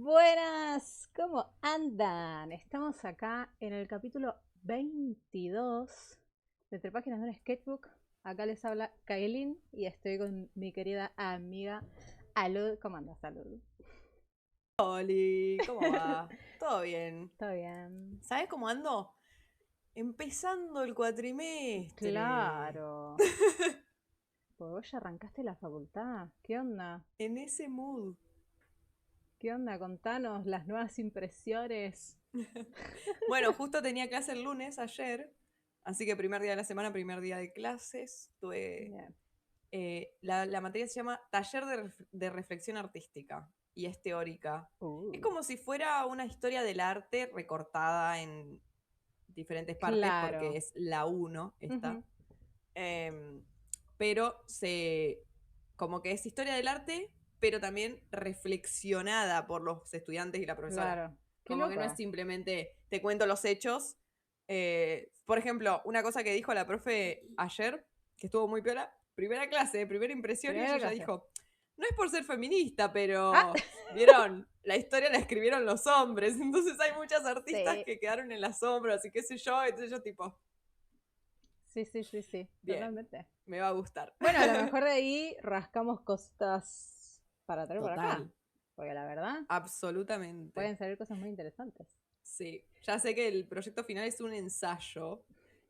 Buenas, ¿cómo andan? Estamos acá en el capítulo 22 de Entre Páginas de un Sketchbook. Acá les habla Kailin y estoy con mi querida amiga Alud. ¿Cómo andas, Alud? Oli, ¿cómo va? ¿Todo bien? ¿Todo bien? ¿Sabes cómo ando? Empezando el cuatrimestre. Claro. Pues vos ya arrancaste la facultad. ¿Qué onda? En ese mood. ¿Qué onda? Contanos las nuevas impresiones. Bueno, justo tenía clase el lunes, ayer. Así que primer día de la semana, primer día de clases. Bien. La materia se llama Taller de Reflexión Artística y es teórica. Es Uh, como si fuera una historia del arte recortada en diferentes partes porque claro. es la uno esta. Ujú, Em, pero como que es historia del arte, pero también reflexionada por los estudiantes y la profesora. claro. Qué Como que no es loco. simplemente te cuento los hechos. Por ejemplo, una cosa que dijo la profe ayer, que estuvo muy piola, primera clase, primera impresión, y ella Primera ya clase. dijo, no es por ser feminista, Ah, pero, vieron, la historia la escribieron los hombres, entonces hay muchas artistas sí. que quedaron en las sombras y qué sé yo, entonces yo tipo, Sí, sí, sí, sí, bien, totalmente. me va a gustar. Bueno, a lo mejor de ahí rascamos cosas para traer para acá, Total, porque la verdad absolutamente. pueden salir cosas muy interesantes. Sí, ya sé que el proyecto final es un ensayo,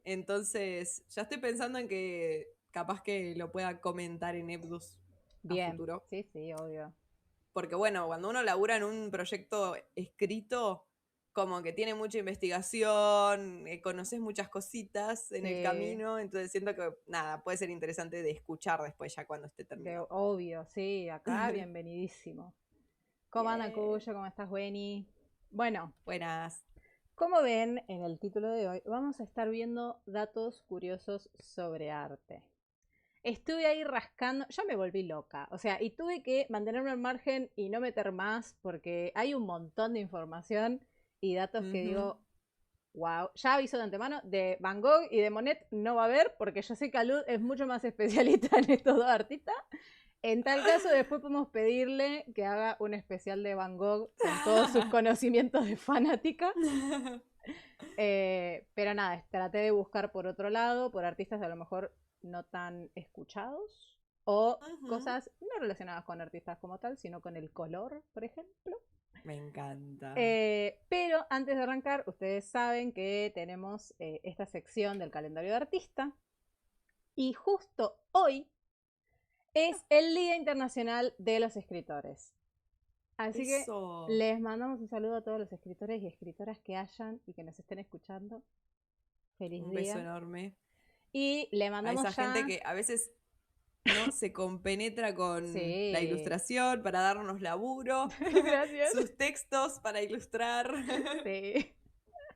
entonces ya estoy pensando en que capaz que lo pueda comentar en Ebdus a Bien, futuro. sí, sí, obvio. Porque bueno, cuando uno labura en un proyecto escrito, como que tiene mucha investigación, conoces muchas cositas en el Sí, camino, entonces siento que nada, puede ser interesante de escuchar después ya cuando esté terminado. obvio, sí, acá bienvenidísimo. ¿Cómo anda, Bien, Cuyo? ¿Cómo estás, Weni? Bueno, buenas. como ven en el título de hoy, vamos a estar viendo datos curiosos sobre arte. Estuve ahí rascando, yo me volví loca, o sea, y tuve que mantenerme al margen y no meter más porque hay un montón de información y datos que Ujú. digo, wow, ya aviso de antemano, de Van Gogh y de Monet no va a haber porque yo sé que Alud es mucho más especialista en estos dos artistas. En tal caso, después podemos pedirle que haga un especial de Van Gogh con todos sus conocimientos de fanática. Pero nada, traté de buscar por otro lado, por artistas a lo mejor no tan escuchados o Ujú. cosas no relacionadas con artistas como tal, sino con el color, por ejemplo. Me encanta. Pero antes de arrancar, ustedes saben que tenemos esta sección del calendario de artista y justo hoy es el Día Internacional de los Escritores. Así que Eso. les mandamos un saludo a todos los escritores y escritoras que hayan y que nos estén escuchando. Feliz Un beso día. enorme Y le a esa mandamos gente ya. que a veces no se compenetra con la Sí. ilustración para darnos laburo, Gracias. sus textos para ilustrar. Sí,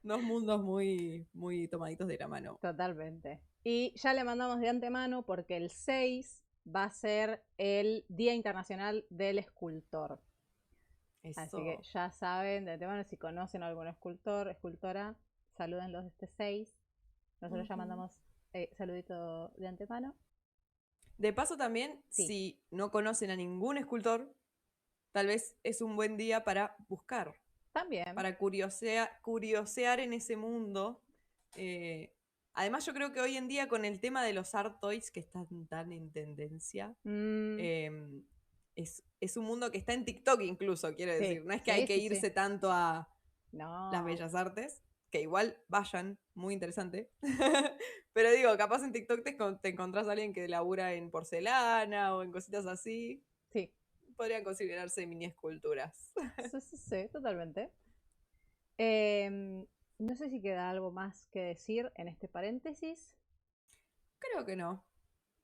Dos mundos muy, muy tomaditos de la mano. totalmente. Y ya le mandamos de antemano porque el 6 va a ser el Día Internacional del Escultor. Así que Eso. ya saben de antemano si conocen a algún escultor, escultora, salúdenlos este 6. Nosotros ya Ujú. mandamos saludito de antemano. De paso también, Sí, si no conocen a ningún escultor, tal vez es un buen día para buscar, también. para curiosear en ese mundo. Eh, Además, yo creo que hoy en día con el tema de los art toys que están tan en tendencia, Mm, eh, es un mundo que está en TikTok incluso, quiero sí, decir. No es que hay sí, que sí, sí. irse tanto a las No, bellas artes, que igual vayan, muy interesante. Pero digo, capaz en TikTok te encontrás a alguien que labura en porcelana o en cositas así. sí, Podrían considerarse mini esculturas. sí, sí, sí, totalmente. Em, no sé si queda algo más que decir en este paréntesis. Creo que no.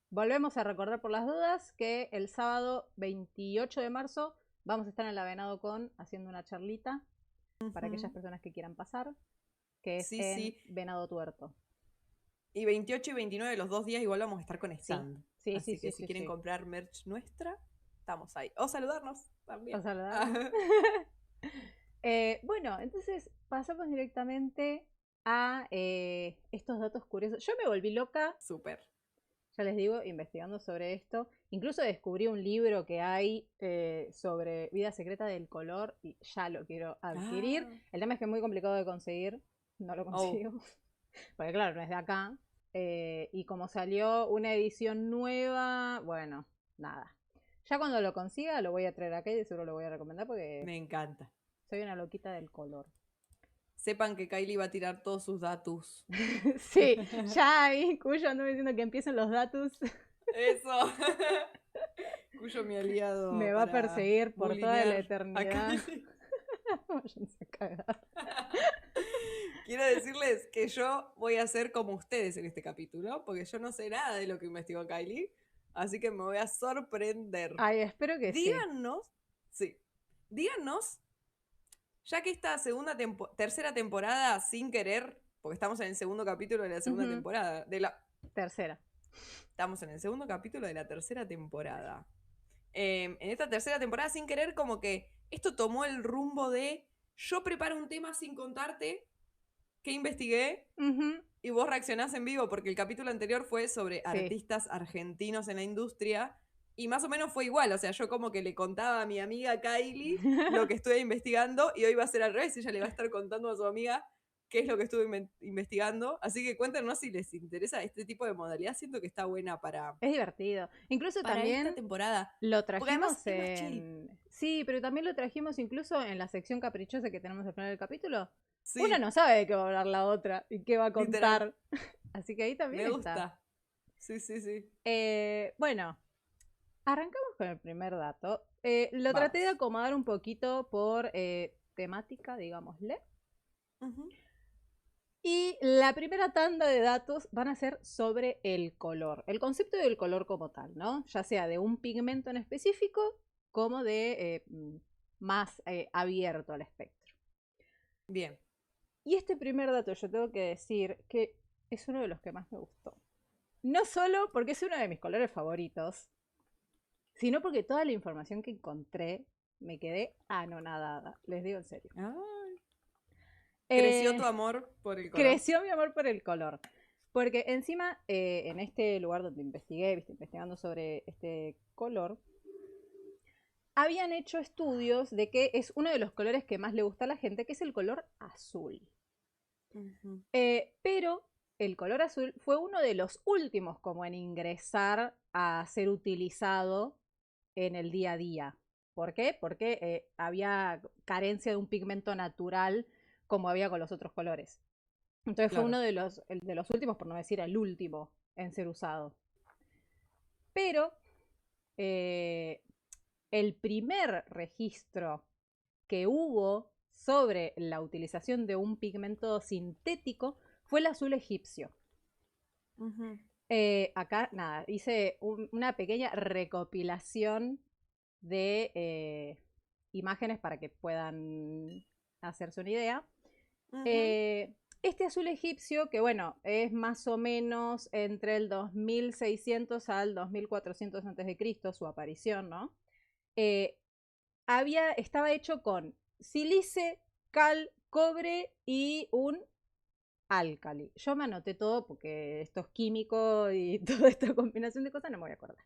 Volvemos a recordar por las dudas que el sábado 28 de marzo vamos a estar en la Venado Con haciendo una charlita para aquellas Ujú. personas que quieran pasar, que es Sí, en sí. Venado Tuerto. Y 28 y 29 los 2 días igual vamos a estar con Sí, stand. sí, sí, Así sí, que si sí, quieren sí. comprar merch nuestra, estamos ahí. O saludarnos O también. saludarnos. Bueno, entonces pasamos directamente a estos datos curiosos. Yo me volví loca. Súper. ya les digo, investigando sobre esto. Incluso descubrí un libro que hay sobre vida secreta del color y ya lo quiero adquirir. Ah. El tema es que es muy complicado de conseguir, no lo Oh, consigo, porque claro, no es de acá. Y como salió una edición nueva, bueno, nada. Ya cuando lo consiga lo voy a traer acá y de seguro lo voy a recomendar porque me encanta. soy una loquita del color. Sepan que Kylie va a tirar todos sus datos. Sí, ya ahí, Cuyo ando diciendo que empiecen los datos. Eso. Cuyo mi aliado Me va a para perseguir por toda la bulinear a eternidad. Kylie. Váyanse a cagar. Quiero decirles que yo voy a ser como ustedes en este capítulo, porque yo no sé nada de lo que investigó Kylie, así que me voy a sorprender. Ay, espero que sí. Sí, díganos, ya que esta tercera temporada, sin querer, porque estamos en el segundo capítulo de la segunda temporada, Tercera. estamos en el segundo capítulo de la tercera temporada. En esta tercera temporada, sin querer, como que esto tomó el rumbo de yo preparo un tema sin contarte que investigué y vos reaccionás en vivo, porque el capítulo anterior fue sobre artistas argentinos en la industria y más o menos fue igual, o sea, yo como que le contaba a mi amiga Kylie lo que estuve investigando y hoy va a ser al revés, ella le va a estar contando a su amiga qué es lo que estuve investigando, así que cuéntenos si les interesa este tipo de modalidad, siento que está buena para Es divertido. Incluso también esta temporada. lo Porque además trajimos es más chill. Sí, pero también lo trajimos incluso en la sección caprichosa que tenemos al final del capítulo. Una Sí, no sabe de qué va a hablar la otra y qué va a literal. contar. Así que ahí también Me está. gusta. Sí, sí, sí. Bueno, arrancamos con el primer dato. Lo Vamos. traté de acomodar un poquito por temática, digámosle. Y la primera tanda de datos van a ser sobre el color. El concepto del color como tal, ¿no? Ya sea de un pigmento en específico como de más abierto al espectro. Bien. Y este primer dato yo tengo que decir que es uno de los que más me gustó. No solo porque es uno de mis colores favoritos, sino porque toda la información que encontré me quedé anonadada. Les digo en serio. Ay. Creció tu amor por el color. Creció mi amor por el color. Porque encima, en este lugar donde investigué, investigando sobre este color, habían hecho estudios de que es uno de los colores que más le gusta a la gente, que es el color azul. Pero el color azul fue uno de los últimos como en ingresar a ser utilizado en el día a día. ¿Por qué? Porque había carencia de un pigmento natural como había con los otros colores. Entonces fue uno de los últimos, por no decir el último, en ser usado. Pero el primer registro que hubo sobre la utilización de un pigmento sintético fue el azul egipcio. Acá, nada, hice una pequeña recopilación de imágenes para que puedan hacerse una idea. Este azul egipcio, que bueno, es más o menos entre el 2600 al 2400 a.C., su aparición, ¿no? Estaba hecho con sílice, cal, cobre y un álcali. Yo me anoté todo porque esto es químico y toda esta combinación de cosas no me voy a acordar.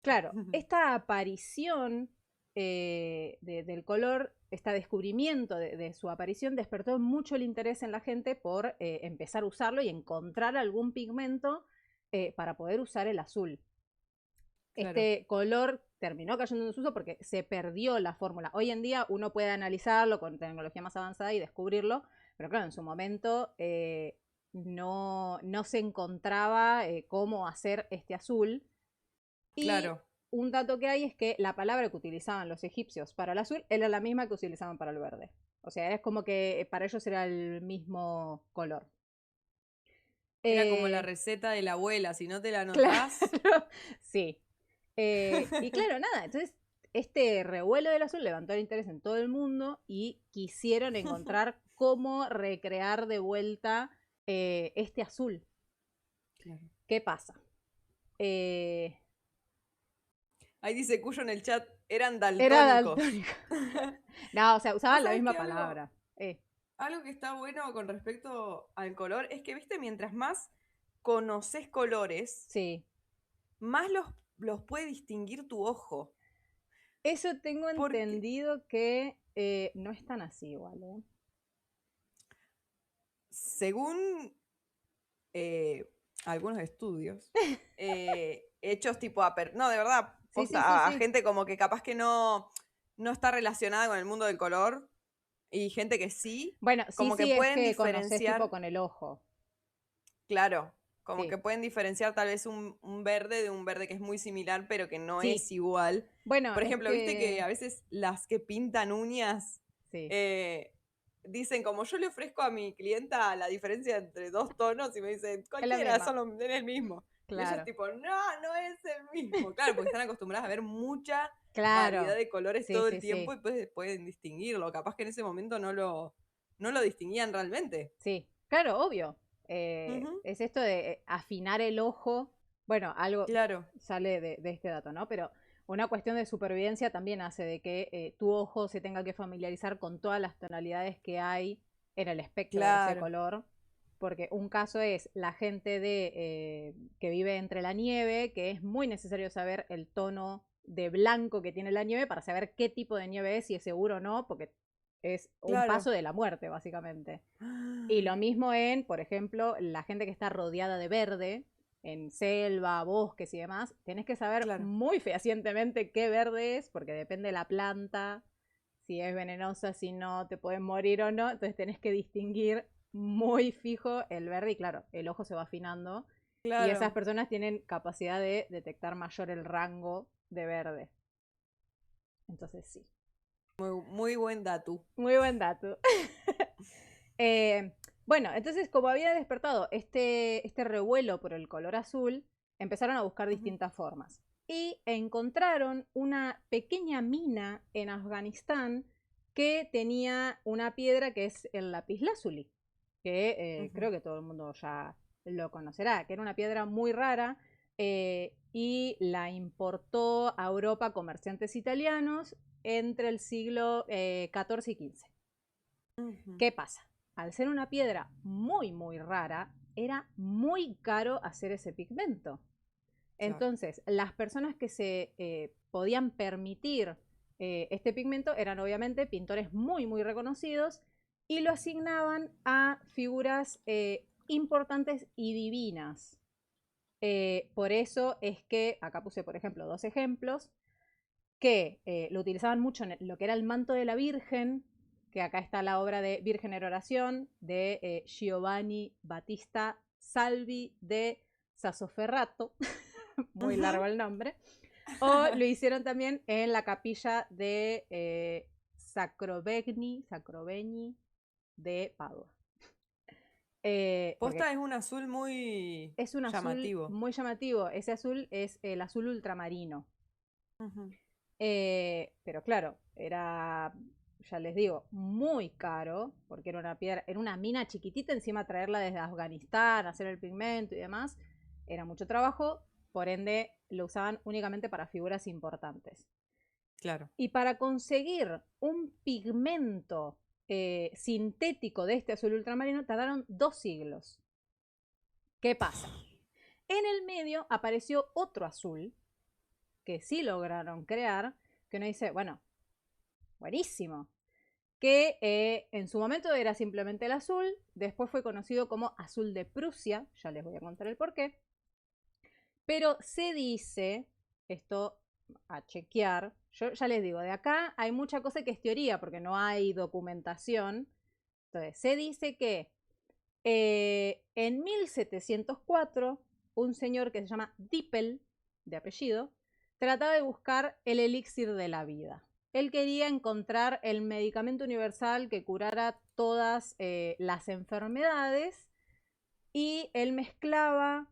Claro, esta aparición del color, este descubrimiento de su aparición despertó mucho el interés en la gente por empezar a usarlo y encontrar algún pigmento para poder usar el azul. Claro. Este color terminó cayendo en desuso porque se perdió la fórmula. Hoy en día uno puede analizarlo con tecnología más avanzada y descubrirlo, pero claro, en su momento no se encontraba cómo hacer este azul. Y claro, un dato que hay es que la palabra que utilizaban los egipcios para el azul era la misma que utilizaban para el verde. O sea, es como que para ellos era el mismo color. Era como la receta de la abuela, si no te la anotás. Claro, sí. Y claro, nada, entonces este revuelo del azul levantó el interés en todo el mundo y quisieron encontrar cómo recrear de vuelta este azul. Claro. ¿Qué pasa? Ahí dice Cuyo en el chat, eran daltónicos. Era daltónico. No, o sea, usaban la misma palabra. Algo que está bueno con respecto al color es que, viste, mientras más conoces colores, Sí. más los puede distinguir tu ojo. Eso tengo Porque, entendido que no es tan así igual, ¿eh? según algunos estudios, hechos tipo no, de verdad, Sí, sí, sí, posta, a sí. gente como que capaz que no está relacionada con el mundo del color y gente que sí, Bueno, sí, como que sí, es pueden que conoces tipo diferenciar, con el ojo. claro, como Sí, que pueden diferenciar tal vez un verde de un verde que es muy similar, pero que no sí. es igual. Bueno, Por es ejemplo, viste que que a veces las que pintan uñas sí, eh, dicen como yo le ofrezco a mi clienta la diferencia entre dos tonos y me dicen es la cualquiera, misma. son es el mismo. Y ellos Claro, tipo, no es el mismo. Claro, porque están acostumbradas a ver mucha variedad claro. de colores Sí, todo sí, el tiempo sí. y pues pueden distinguirlo. Capaz que en ese momento no lo distinguían realmente. Sí, claro, obvio. Ujú, Es esto de afinar el ojo. Bueno, algo claro, sale de este dato, ¿no? Pero una cuestión de supervivencia también hace de que tu ojo se tenga que familiarizar con todas las tonalidades que hay en el espectro de ese claro, color. Porque un caso es la gente que vive entre la nieve, que es muy necesario saber el tono de blanco que tiene la nieve para saber qué tipo de nieve es, si es seguro o no, porque es un claro. paso de la muerte, básicamente. Y lo mismo en, por ejemplo, la gente que está rodeada de verde, en selva, bosques y demás, tenés que saber Claro, muy fehacientemente qué verde es, porque depende de la planta, si es venenosa, si no, te pueden morir o no. Entonces tenés que distinguir muy fijo el verde y claro, el ojo se va afinando. Y esas claro. personas tienen capacidad de detectar mayor el rango de verde. Entonces sí. Muy buen dato. Muy buen dato. Eh, bueno, entonces como había despertado este revuelo por el color azul, empezaron a buscar Ujú, distintas formas. Y encontraron una pequeña mina en Afganistán que tenía una piedra que es el lapislázuli, que ujú. creo que todo el mundo ya lo conocerá, que era una piedra muy rara y la importó a Europa comerciantes italianos entre el siglo XIV y XV. Ujú, ¿Qué pasa? Al ser una piedra muy, muy rara, era muy caro hacer ese pigmento. claro. Entonces, las personas que se podían permitir este pigmento eran obviamente pintores muy, muy reconocidos y lo asignaban a figuras importantes y divinas. Por eso es que, acá puse por ejemplo dos ejemplos, que lo utilizaban mucho en lo que era el manto de la Virgen, que acá está la obra de Virgen en oración de Giovanni Battista Salvi de Sassoferrato, muy Ujú. largo el nombre, o lo hicieron también en la capilla de Sacrovegni de Padua. Porque Posta es un azul muy es un azul llamativo. muy llamativo, ese azul es el azul ultramarino. Ujú, Pero claro, era, ya les digo, muy caro, porque era una piedra, era una mina chiquitita, encima traerla desde Afganistán, hacer el pigmento y demás, era mucho trabajo, por ende lo usaban únicamente para figuras importantes. claro. Y para conseguir un pigmento sintético de este azul ultramarino tardaron 2 siglos. ¿Qué pasa? En el medio apareció otro azul que sí lograron crear, que uno dice, bueno, buenísimo, que en su momento era simplemente el azul, después fue conocido como azul de Prusia, ya les voy a contar el porqué, pero se dice, esto a chequear, yo ya les digo, de acá hay mucha cosa que es teoría, porque no hay documentación, entonces se dice que en 1704 un señor que se llama Dippel, de apellido, trataba de buscar el elixir de la vida. Él quería encontrar el medicamento universal que curara todas las enfermedades y él mezclaba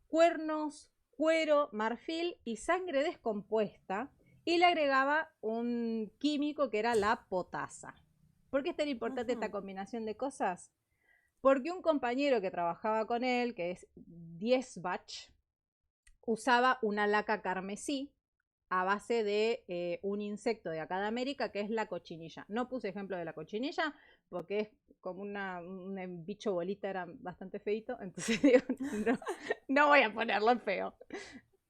cuernos, cuero, marfil y sangre descompuesta y le agregaba un químico que era la potasa. ¿Por qué es tan importante esta Ujú, combinación de cosas? Porque un compañero que trabajaba con él, que es Diesbach, usaba una laca carmesí a base de un insecto de acá de América que es la cochinilla. No puse ejemplo de la cochinilla porque es como un bicho bolita, era bastante feito, entonces digo, no voy a ponerlo en feo.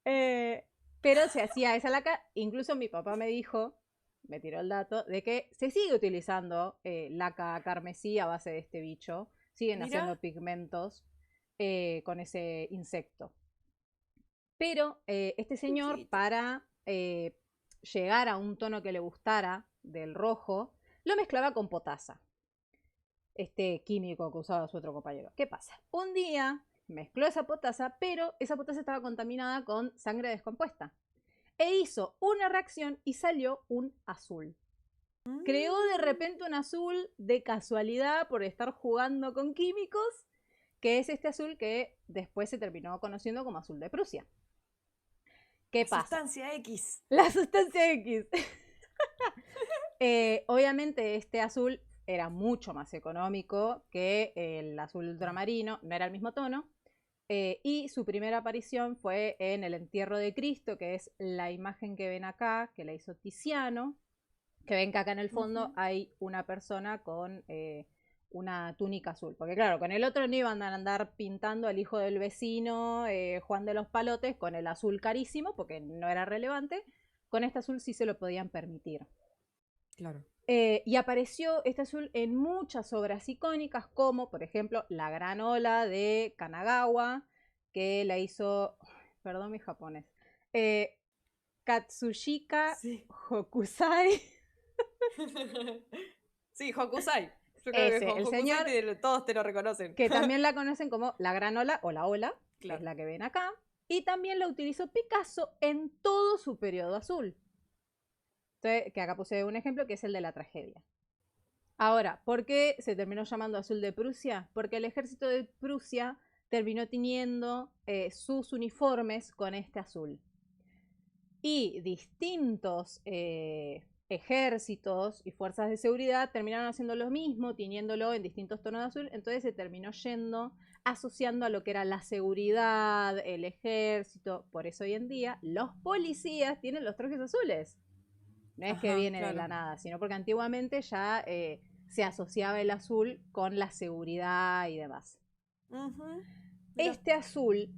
Pero se hacía esa laca, incluso mi papá me dijo, me tiró el dato, de que se sigue utilizando laca carmesí a base de este bicho, siguen haciendo Mira, pigmentos con ese insecto. Pero este señor, chiquito. para llegar a un tono que le gustara del rojo, lo mezclaba con potasa, este químico que usaba su otro compañero. ¿Qué pasa? Un día mezcló esa potasa, pero esa potasa estaba contaminada con sangre descompuesta. E hizo una reacción y salió un azul. Creó de repente un azul de casualidad por estar jugando con químicos, que es este azul que después se terminó conociendo como azul de Prusia. ¿Qué La pasa? sustancia X. La sustancia X. Obviamente este azul era mucho más económico que el azul ultramarino, no era el mismo tono, y su primera aparición fue en el entierro de Cristo, que es la imagen que ven acá, que la hizo Tiziano, que ven que acá en el fondo hay una persona con una túnica azul. Porque claro, con el otro no iban a andar pintando al hijo del vecino, Juan de los Palotes, con el azul carísimo, porque no era relevante. Con este azul sí se lo podían permitir. Claro. Y apareció este azul en muchas obras icónicas, como por ejemplo La Gran Ola de Kanagawa, que la hizo, perdón mi japonés, eh, Katsushika Sí. Hokusai. Sí, Hokusai. Yo creo que Ese, el Hokusai señor todos te lo reconocen. que también la conocen como La Gran Ola o La Ola, que es Claro. la que ven acá, y también la utilizó Picasso en todo su periodo azul. Entonces, que acá puse un ejemplo que es el de la tragedia. Ahora, ¿por qué se terminó llamando azul de Prusia? Porque el ejército de Prusia terminó tiñendo sus uniformes con este azul. Y distintos ejércitos y fuerzas de seguridad terminaron haciendo lo mismo, tiñéndolo en distintos tonos de azul. Entonces se terminó yendo, asociando a lo que era la seguridad, el ejército. Por eso hoy en día los policías tienen los trajes azules. No es que Ajá, viene de claro. la nada, sino porque antiguamente ya se asociaba el azul con la seguridad y demás. Mira. Este azul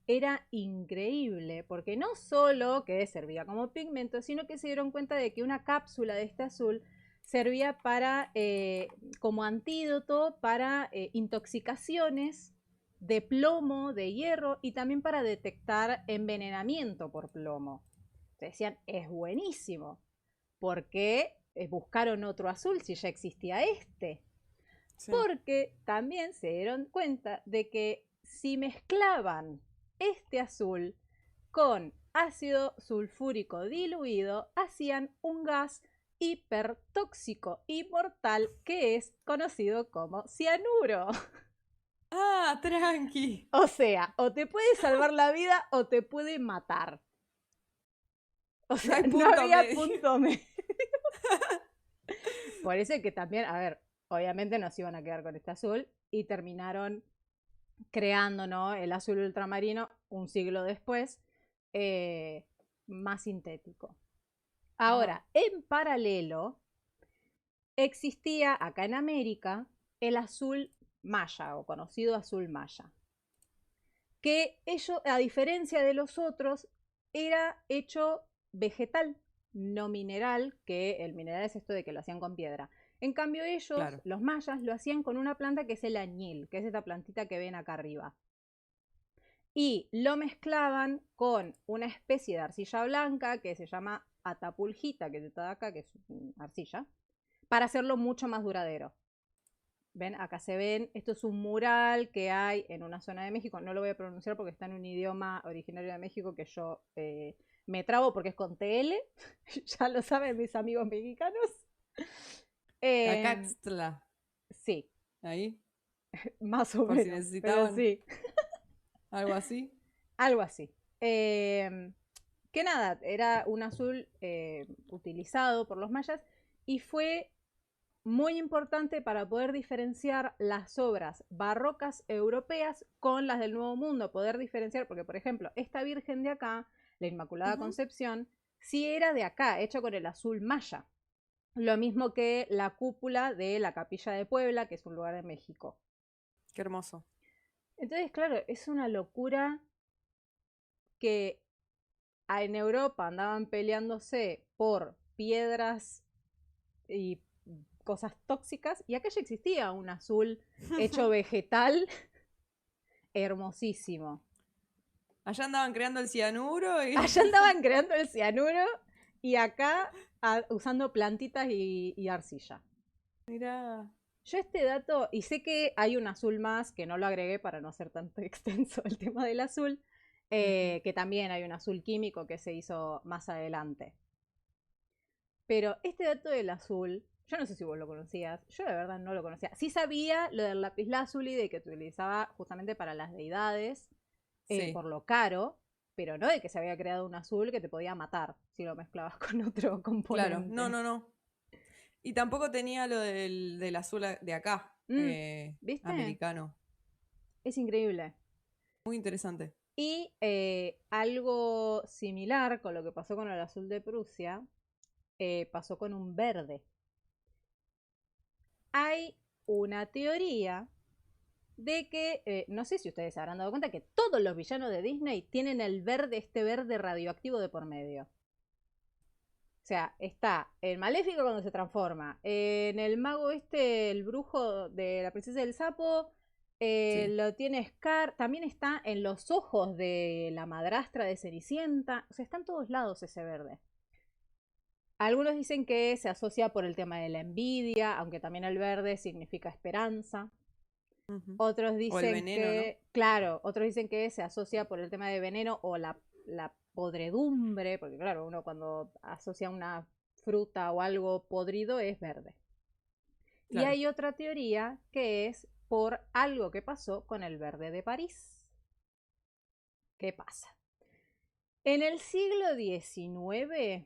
era increíble, porque no solo que servía como pigmento, sino que se dieron cuenta de que una cápsula de este azul servía para, como antídoto para intoxicaciones de plomo, de hierro y también para detectar envenenamiento por plomo. Entonces decían, es buenísimo. ¿Por qué buscaron otro azul si ya existía este? Sí. Porque también se dieron cuenta de que si mezclaban este azul con ácido sulfúrico diluido, hacían un gas hipertóxico y mortal que es conocido como cianuro. Ah, tranqui. O sea, o te puede salvar la vida o te puede matar. O No sea, hay no punto había medio. punto medio. Por eso que también, a ver, obviamente nos iban a quedar con este azul y terminaron creando, ¿no?, el azul ultramarino un siglo después, más sintético. Ajá. Ahora, en paralelo, existía acá en América el azul maya o conocido azul maya, que ello, a diferencia de los otros, era hecho vegetal, no mineral, que el mineral es esto de que lo hacían con piedra. En cambio ellos, Claro. los mayas, lo hacían con una planta que es el añil, que es esta plantita que ven acá arriba. Y lo mezclaban con una especie de arcilla blanca que se llama atapulgita, que está acá, que es arcilla, para hacerlo mucho más duradero. ¿Ven? Acá se ven, esto es un mural que hay en una zona de México, no lo voy a pronunciar porque está en un idioma originario de México que yo me trabo porque es con TL, ya lo saben mis amigos mexicanos. Eh, Cacaxtla. sí, Ahí. más o Por si menos, pero necesitaban sí, algo así. algo así. Que nada, era un azul utilizado por los mayas y fue muy importante para poder diferenciar las obras barrocas europeas con las del Nuevo Mundo, poder diferenciar, porque por ejemplo, esta Virgen de acá, la Inmaculada Concepción, sí era de acá, hecha con el azul maya. Lo mismo que la cúpula de la Capilla de Puebla, que es un lugar de México. Qué hermoso. Entonces, claro, es una locura que en Europa andaban peleándose por piedras y cosas tóxicas, y acá ya existía un azul hecho vegetal hermosísimo. Allá andaban creando el cianuro y... Allá andaban creando el cianuro y acá usando plantitas y arcilla. Mirá. Yo este dato, y sé que hay un azul más, que no lo agregué para no hacer tanto extenso el tema del azul, que también hay un azul químico que se hizo más adelante. Pero este dato del azul, yo no sé si vos lo conocías, yo la verdad no lo conocía. Sí sabía lo del lapislázuli, de que se utilizaba justamente para las deidades, Sí. por lo caro, pero no de que se había creado un azul que te podía matar si lo mezclabas con otro Claro. No, componente. no, no. Y tampoco tenía lo del azul de acá, ¿Viste? americano. Es increíble. Muy interesante. Y algo similar con lo que pasó con el azul de Prusia, pasó con un verde. Hay una teoría de que, no sé si ustedes se habrán dado cuenta, que todos los villanos de Disney tienen el verde, este verde radioactivo de por medio. O sea, está el Maléfico cuando se transforma, en el mago el brujo de la princesa del sapo, Sí. lo tiene Scar, también está en los ojos de la madrastra de Cenicienta, o sea, está en todos lados ese verde. Algunos dicen que se asocia por el tema de la envidia, aunque también el verde significa esperanza. Otros O el dicen veneno, ¿no? que, claro, otros dicen que se asocia por el tema de veneno o la podredumbre, porque claro, uno cuando asocia una fruta o algo podrido es verde. Y Claro. hay otra teoría que es por algo que pasó con el verde de París. ¿Qué pasa? En el siglo XIX...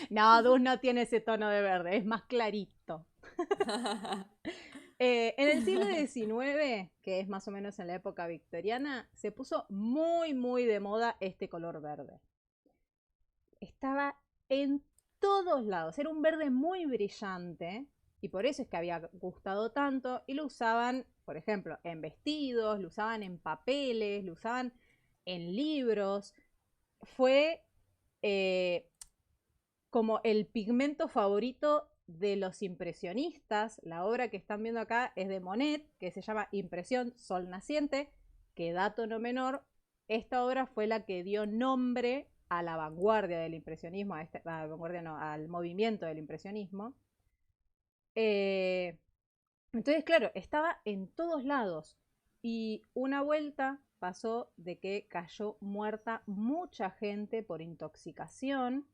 No, Dus no tiene ese tono de verde, es más clarito. En el siglo XIX, que es más o menos en la época victoriana, se puso muy, muy de moda este color verde. Estaba en todos lados, era un verde muy brillante y por eso es que había gustado tanto y lo usaban, por ejemplo, en vestidos, lo usaban en papeles, lo usaban en libros. Fue eh, como el pigmento favorito de los impresionistas. La obra que están viendo acá es de Monet, que se llama Impresión Sol Naciente, que dato no menor, esta obra fue la que dio nombre a la vanguardia del impresionismo, a la vanguardia no, al movimiento del impresionismo. Entonces, claro, estaba en todos lados. Y una vuelta pasó de que cayó muerta mucha gente por intoxicación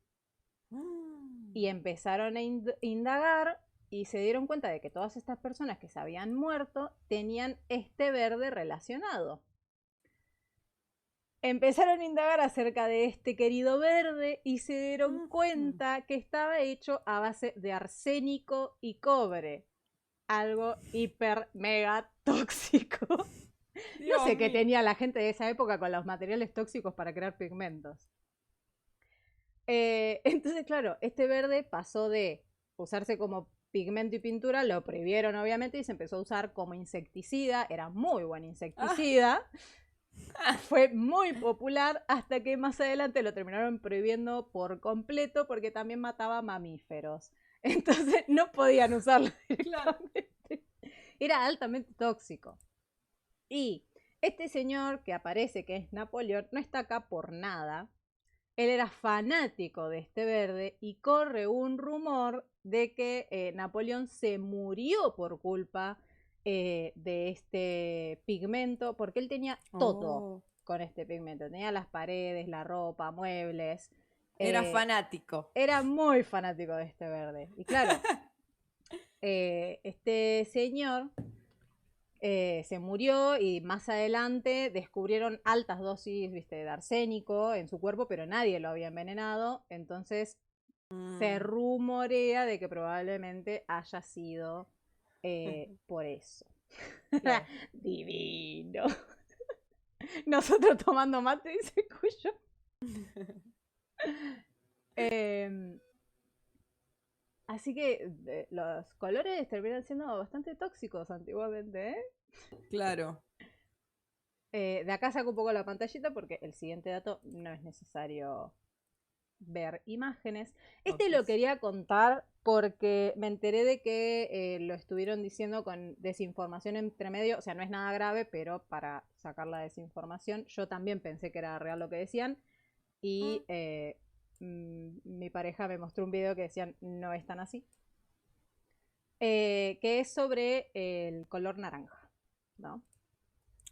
y empezaron a indagar y se dieron cuenta de que todas estas personas que se habían muerto tenían este verde relacionado. Empezaron a indagar acerca de este querido verde y se dieron cuenta que estaba hecho a base de arsénico y cobre. Algo hiper mega tóxico. No Dios sé qué mío. tenía la gente de esa época con los materiales tóxicos para crear pigmentos. Entonces, claro, este verde pasó de usarse como pigmento y pintura, lo prohibieron obviamente y se empezó a usar como insecticida, era muy buen Ah, insecticida, fue muy popular hasta que más adelante lo terminaron prohibiendo por completo porque también mataba mamíferos. Entonces no podían usarlo claro. directamente. Era altamente tóxico. Y este señor que aparece, que es Napoleón, no está acá por nada. Él era fanático de este verde y corre un rumor de que Napoleón se murió por culpa de este pigmento, porque él tenía todo Oh. con este pigmento. Tenía las paredes, la ropa, muebles. Era Eh, fanático. Era muy fanático de este verde. Y claro, este señor se murió y más adelante descubrieron altas dosis, viste, de arsénico en su cuerpo, pero nadie lo había envenenado. Entonces se rumorea de que probablemente haya sido por eso. Claro. Divino. Nosotros tomando mate, dice Cuyo. Así que los colores terminan siendo bastante tóxicos antiguamente, ¿eh? Claro. De acá saco un poco la pantallita porque el siguiente dato no es necesario ver imágenes. Este lo Fotos. quería contar porque me enteré de que lo estuvieron diciendo con desinformación entre medio. O sea, no es nada grave, pero para sacar la desinformación, yo también pensé que era real lo que decían. Mm, Y mi pareja me mostró un video que decían no es tan así. Que es sobre el color naranja, ¿no?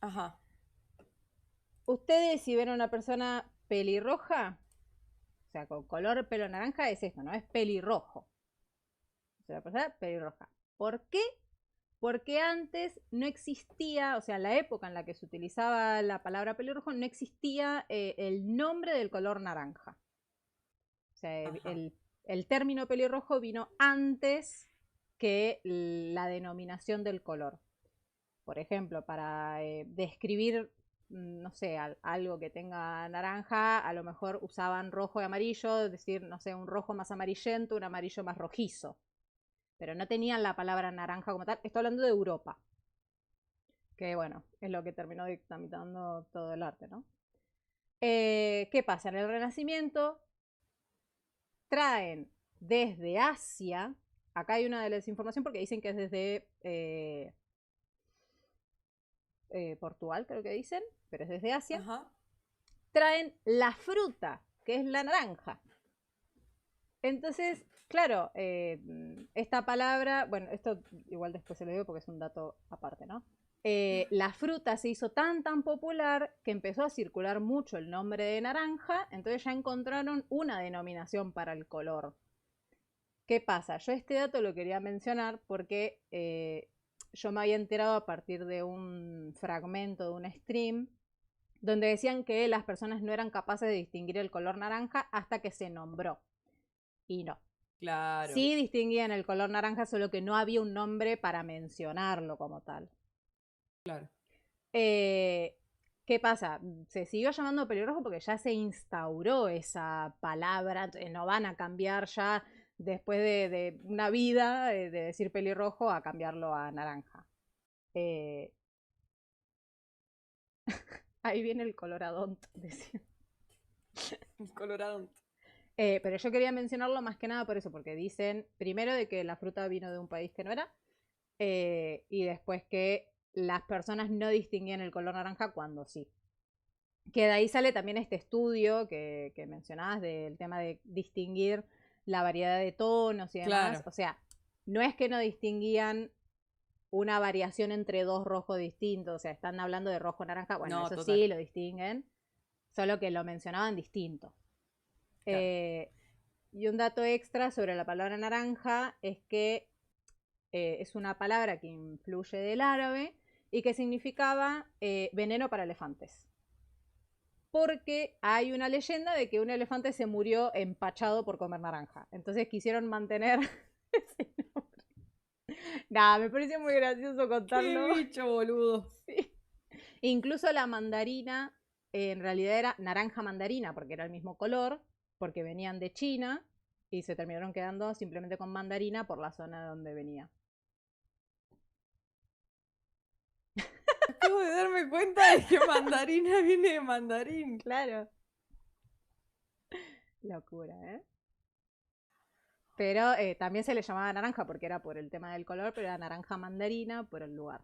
Ajá. Ustedes, si ven a una persona pelirroja, o sea, con color pelo naranja, es esto, ¿no? Es pelirrojo. O sea, la persona pelirroja. ¿Por qué? Porque antes no existía, o sea, en la época en la que se utilizaba la palabra pelirrojo, no existía el nombre del color naranja. O sea, Ajá. el término pelirrojo vino antes que la denominación del color. Por ejemplo, para describir, no sé, algo que tenga naranja, a lo mejor usaban rojo y amarillo, es decir, no sé, un rojo más amarillento, un amarillo más rojizo. Pero no tenían la palabra naranja como tal. Estoy hablando de Europa, que bueno, es lo que terminó dictaminando todo el arte, ¿no? ¿Qué pasa? En el Renacimiento traen desde Asia, acá hay una de las informaciones porque dicen que es desde Portugal, creo que dicen, pero es desde Asia, Ajá. traen la fruta, que es la naranja. Entonces, claro, esta palabra, bueno, esto igual después se lo digo porque es un dato aparte, ¿no? La fruta se hizo tan popular que empezó a circular mucho el nombre de naranja, entonces ya encontraron una denominación para el color. ¿Qué pasa? Yo este dato lo quería mencionar porque yo me había enterado a partir de un fragmento de un stream donde decían que las personas no eran capaces de distinguir el color naranja hasta que se nombró. Y no. Claro. Sí distinguían el color naranja, solo que no había un nombre para mencionarlo como tal. Claro. ¿Qué pasa? Se siguió llamando pelirrojo porque ya se instauró esa palabra, entonces no van a cambiar ya después de una vida de decir pelirrojo a cambiarlo a naranja. Eh, ahí viene el coloradont, decía. Colorado. Pero yo quería mencionarlo más que nada por eso, porque dicen primero de que la fruta vino de un país que no era, y después que las personas no distinguían el color naranja cuando sí. Que de ahí sale también este estudio que mencionabas del tema de distinguir la variedad de tonos y demás. Claro. O sea, no es que no distinguían una variación entre dos rojos distintos. O sea, están hablando de rojo-naranja. Bueno, No, eso total. sí lo distinguen, solo que lo mencionaban distinto. Claro. Eh, y un dato extra sobre la palabra naranja es que es una palabra que influye del árabe y que significaba veneno para elefantes. Porque hay una leyenda de que un elefante se murió empachado por comer naranja. Entonces quisieron mantener ese nombre. Nada, me pareció muy gracioso Qué contarlo. bicho, boludo. Sí. Incluso la mandarina en realidad era naranja mandarina, porque era el mismo color, porque venían de China y se terminaron quedando simplemente con mandarina por la zona de donde venía. Acabo de darme cuenta de que mandarina viene de mandarín. Claro. Locura, ¿eh? Pero también se le llamaba naranja porque era por el tema del color, pero era naranja mandarina por el lugar.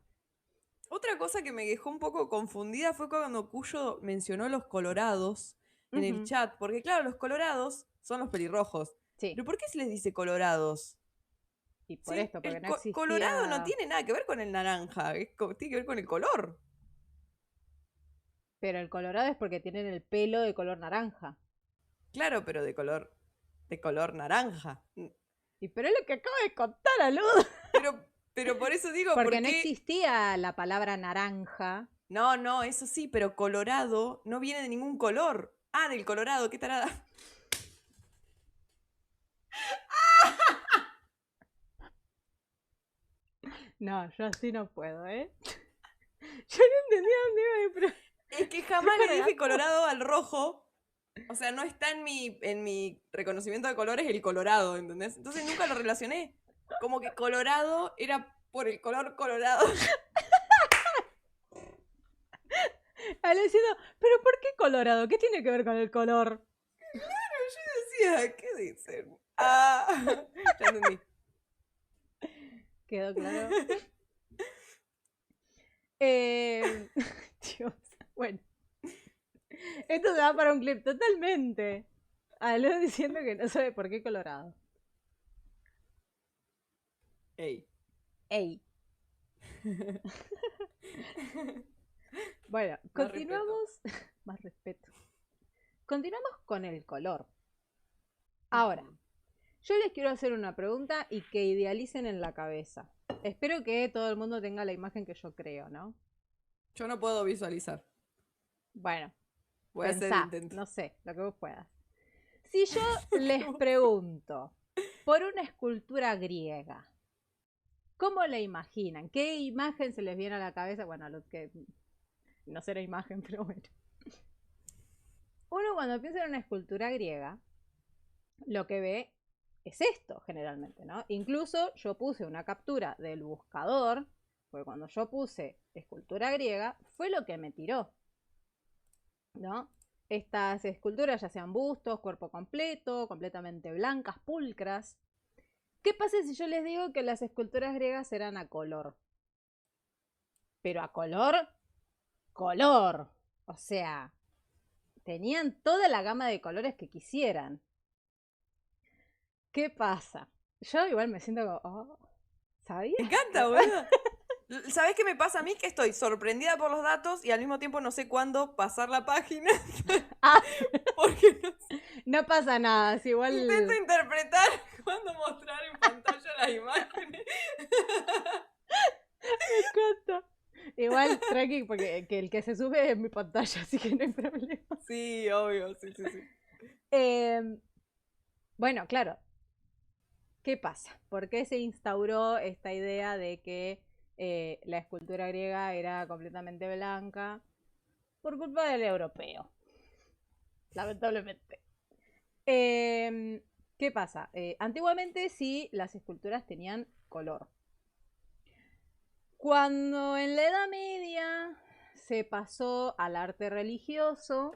Otra cosa que me dejó un poco confundida fue cuando Cuyo mencionó los colorados en el Ujú. chat. Porque claro, los colorados son los pelirrojos. Sí, ¿Pero por qué se les dice colorados? y por ¿Sí? esto, porque El no colorado no existía. tiene nada que ver con el naranja. Tiene que ver con el color. Pero el colorado es porque tienen el pelo de color naranja. Claro, pero de color. De color naranja. Y pero es lo que acabo de contar, Alud. Pero por eso digo, Porque ¿por no qué? existía la palabra naranja. No, no, eso sí, pero colorado no viene de ningún color. Ah, del colorado, qué tarada. No, yo así no puedo, ¿eh? Yo no entendía dónde iba, pero Es que estoy jamás le dije cargando. colorado al rojo. O sea, no está en mi reconocimiento de colores el colorado, ¿entendés? Entonces nunca lo relacioné. Como que colorado era por el color colorado. Ale diciendo, ¿pero por qué colorado? ¿Qué tiene que ver con el color? Yo decía, ¿qué dicen? Ah, ya entendí. ¿Quedó claro? Dios, bueno. Esto se va para un clip totalmente. Ale diciendo que no sabe por qué colorado. Ey. Ey. Bueno, Más continuamos. Más respeto. Continuamos con el color. Ahora, yo les quiero hacer una pregunta y que idealicen en la cabeza. Espero que todo el mundo tenga la imagen que yo creo, ¿no? Yo no puedo visualizar. Bueno, Voy a hacer el pensá, intento. no sé, lo que vos puedas. Si yo les pregunto por una escultura griega, ¿cómo la imaginan? ¿Qué imagen se les viene a la cabeza? Bueno, a los que no será imagen, pero bueno. Uno cuando piensa en una escultura griega, lo que ve es esto generalmente, ¿no? Incluso yo puse una captura del buscador, porque cuando yo puse escultura griega, fue lo que me tiró, ¿no? Estas esculturas, ya sean bustos, cuerpo completo, completamente blancas, pulcras. ¿Qué pasa si yo les digo que las esculturas griegas eran a color? Pero a color, color. O sea, tenían toda la gama de colores que quisieran. ¿Qué pasa? Yo igual me siento como, oh, ¿sabías? Me encanta, boludo. ¿Sabés qué me pasa a mí? Que estoy sorprendida por los datos y al mismo tiempo no sé cuándo pasar la página. Ah, Porque no sé. no pasa nada, es igual. Intento interpretar cuándo mostrar en pantalla las imágenes. Me encanta. Igual, tranqui, porque el que se sube es mi pantalla, así que no hay problema. Sí, obvio, sí, sí, sí. Bueno, claro. ¿Qué pasa? ¿Por qué se instauró esta idea de que la escultura griega era completamente blanca? Por culpa del europeo. Lamentablemente. ¿Qué pasa? Antiguamente sí las esculturas tenían color. Cuando en la Edad Media se pasó al arte religioso,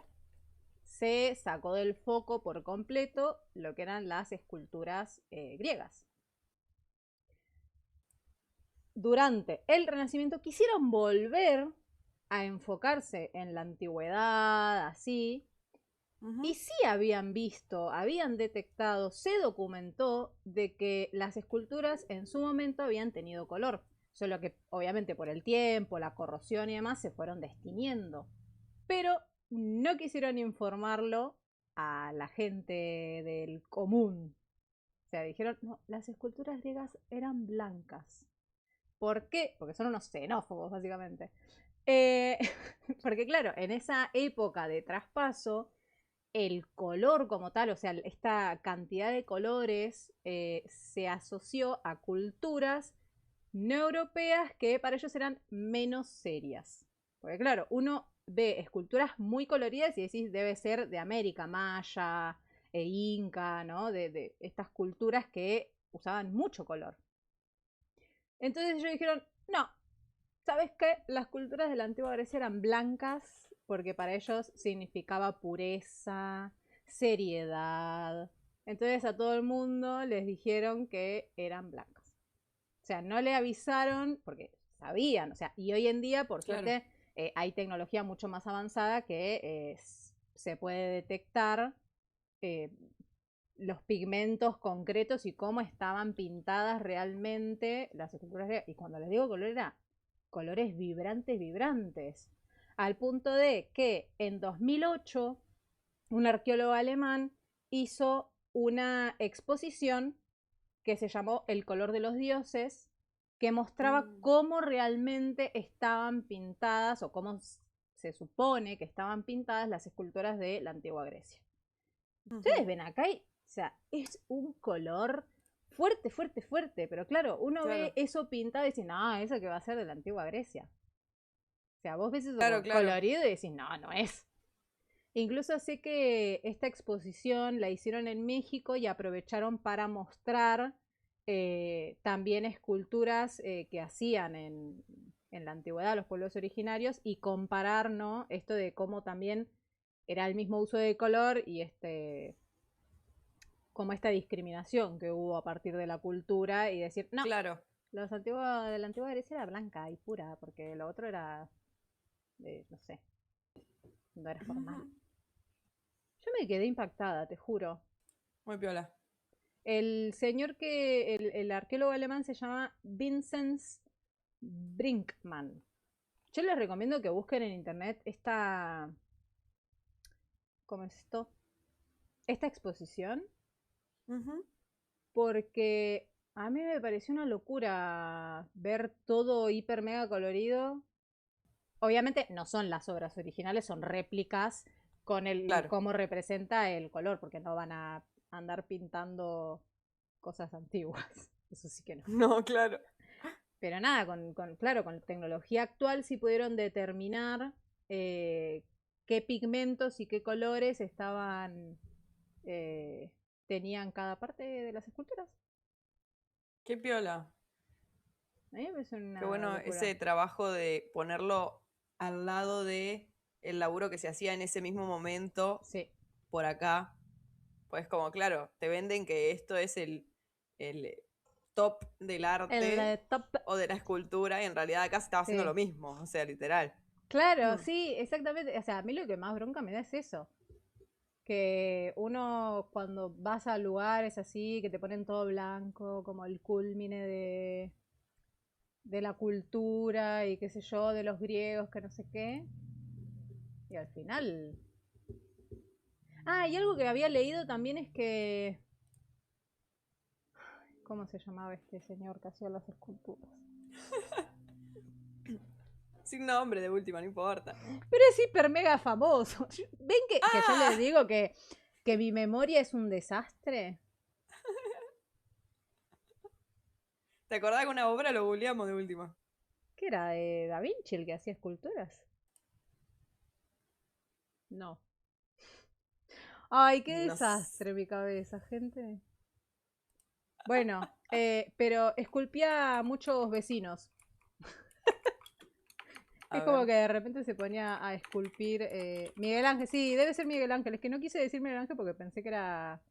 se sacó del foco por completo lo que eran las esculturas griegas. Durante el Renacimiento quisieron volver a enfocarse en la antigüedad, así, y sí habían visto, habían detectado, se documentó de que las esculturas en su momento habían tenido color, solo que obviamente por el tiempo, la corrosión y demás se fueron destiniendo. Pero no quisieron informarlo a la gente del común. O sea, dijeron, no, las esculturas griegas eran blancas. ¿Por qué? Porque son unos xenófobos, básicamente. Porque claro, en esa época de traspaso, el color como tal, o sea, esta cantidad de colores se asoció a culturas no europeas que para ellos eran menos serias. Porque claro, uno ve esculturas muy coloridas y decís debe ser de América, maya, inca, ¿no? De estas culturas que usaban mucho color. Entonces ellos dijeron, no, ¿sabes qué? Las culturas de la antigua Grecia eran blancas porque para ellos significaba pureza, seriedad. Entonces a todo el mundo les dijeron que eran blancas. O sea, no le avisaron porque sabían. O sea, y hoy en día, por Claro. suerte, hay tecnología mucho más avanzada que se puede detectar eh, los pigmentos concretos y cómo estaban pintadas realmente las esculturas griegas. Y cuando les digo color, era colores vibrantes, vibrantes. Al punto de que en 2008 un arqueólogo alemán hizo una exposición que se llamó El color de los dioses, que mostraba cómo realmente estaban pintadas o cómo se supone que estaban pintadas las esculturas de la antigua Grecia. Ustedes ven acá y, o sea, es un color fuerte, fuerte, fuerte, pero claro, uno ve eso pintado y dice, no, eso que va a ser de la antigua Grecia. O sea, vos ves eso Claro, claro. colorido y decís, no, no es. Incluso sé que esta exposición la hicieron en México y aprovecharon para mostrar también esculturas que hacían en la antigüedad los pueblos originarios y comparar, ¿no? Esto de cómo también era el mismo uso de color y como esta discriminación que hubo a partir de la cultura y decir, no, Claro. de la antigua Grecia era blanca y pura, porque lo otro era, no sé, no era formal. Yo me quedé impactada, te juro. Muy piola. El señor el arqueólogo alemán se llama Vincent Brinkmann. Yo les recomiendo que busquen en internet ¿cómo es esto? Esta exposición, Ujú. porque a mí me pareció una locura ver todo hiper mega colorido. Obviamente no son las obras originales, son réplicas con Claro. cómo representa el color, porque no van a andar pintando cosas antiguas. Eso sí que no. No, claro. Pero nada, claro, con tecnología actual sí pudieron determinar qué pigmentos y qué colores eh, tenían cada parte de las esculturas. Qué piola. A mí me parece Qué una bueno locura. ese trabajo de ponerlo al lado de el laburo que se hacía en ese mismo momento Sí. por acá. Pues como, claro, te venden que esto es el top del El arte top. o de la escultura y en realidad acá se estaba haciendo Sí. lo mismo, o sea, literal. Claro, sí, exactamente. O sea, a mí lo que más bronca me da es eso. Que uno cuando vas a lugares así, que te ponen todo blanco, como el culmine de la cultura y qué sé yo, de los griegos, que no sé qué. Y al final... Ah, y algo que había leído también es que... ¿Cómo se llamaba este señor que hacía las esculturas? Sin nombre de última, no importa. Pero es hiper mega famoso. ¿Ven que yo les ¡Ah! digo que mi memoria es un desastre? ¿Te acordás que una obra lo googleamos de última? ¿Qué era? ¿Da Vinci el que hacía esculturas? No. Ay, qué No sé. desastre mi cabeza, gente. Bueno, pero esculpía a muchos vecinos. Es A como ver. que de repente se ponía a esculpir Miguel Ángel. Sí, debe ser Miguel Ángel. Es que no quise decir Miguel Ángel porque pensé que era.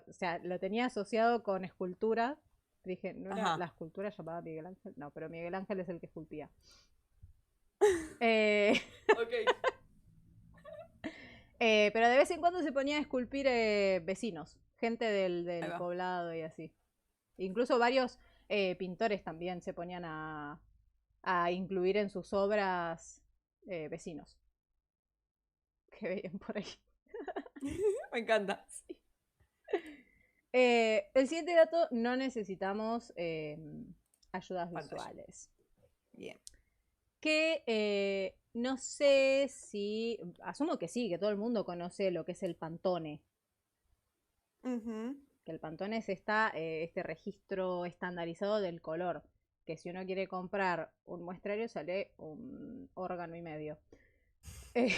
O sea, lo tenía asociado con escultura. Dije, ¿no era la Ajá. escultura llamada Miguel Ángel? No, pero Miguel Ángel es el que esculpía. Eh, Ok. pero de vez en cuando se ponía a esculpir vecinos, gente Ahí del va. poblado y así. Incluso varios pintores también se ponían a incluir en sus obras vecinos que veían por ahí. Me encanta. El siguiente dato, no necesitamos ayudas Pantalla. visuales. Bien. Que no sé si, asumo que sí, que todo el mundo conoce lo que es el Pantone. Ujú. Que el Pantone es este registro estandarizado del color. Que si uno quiere comprar un muestrario sale un órgano y medio. Eh,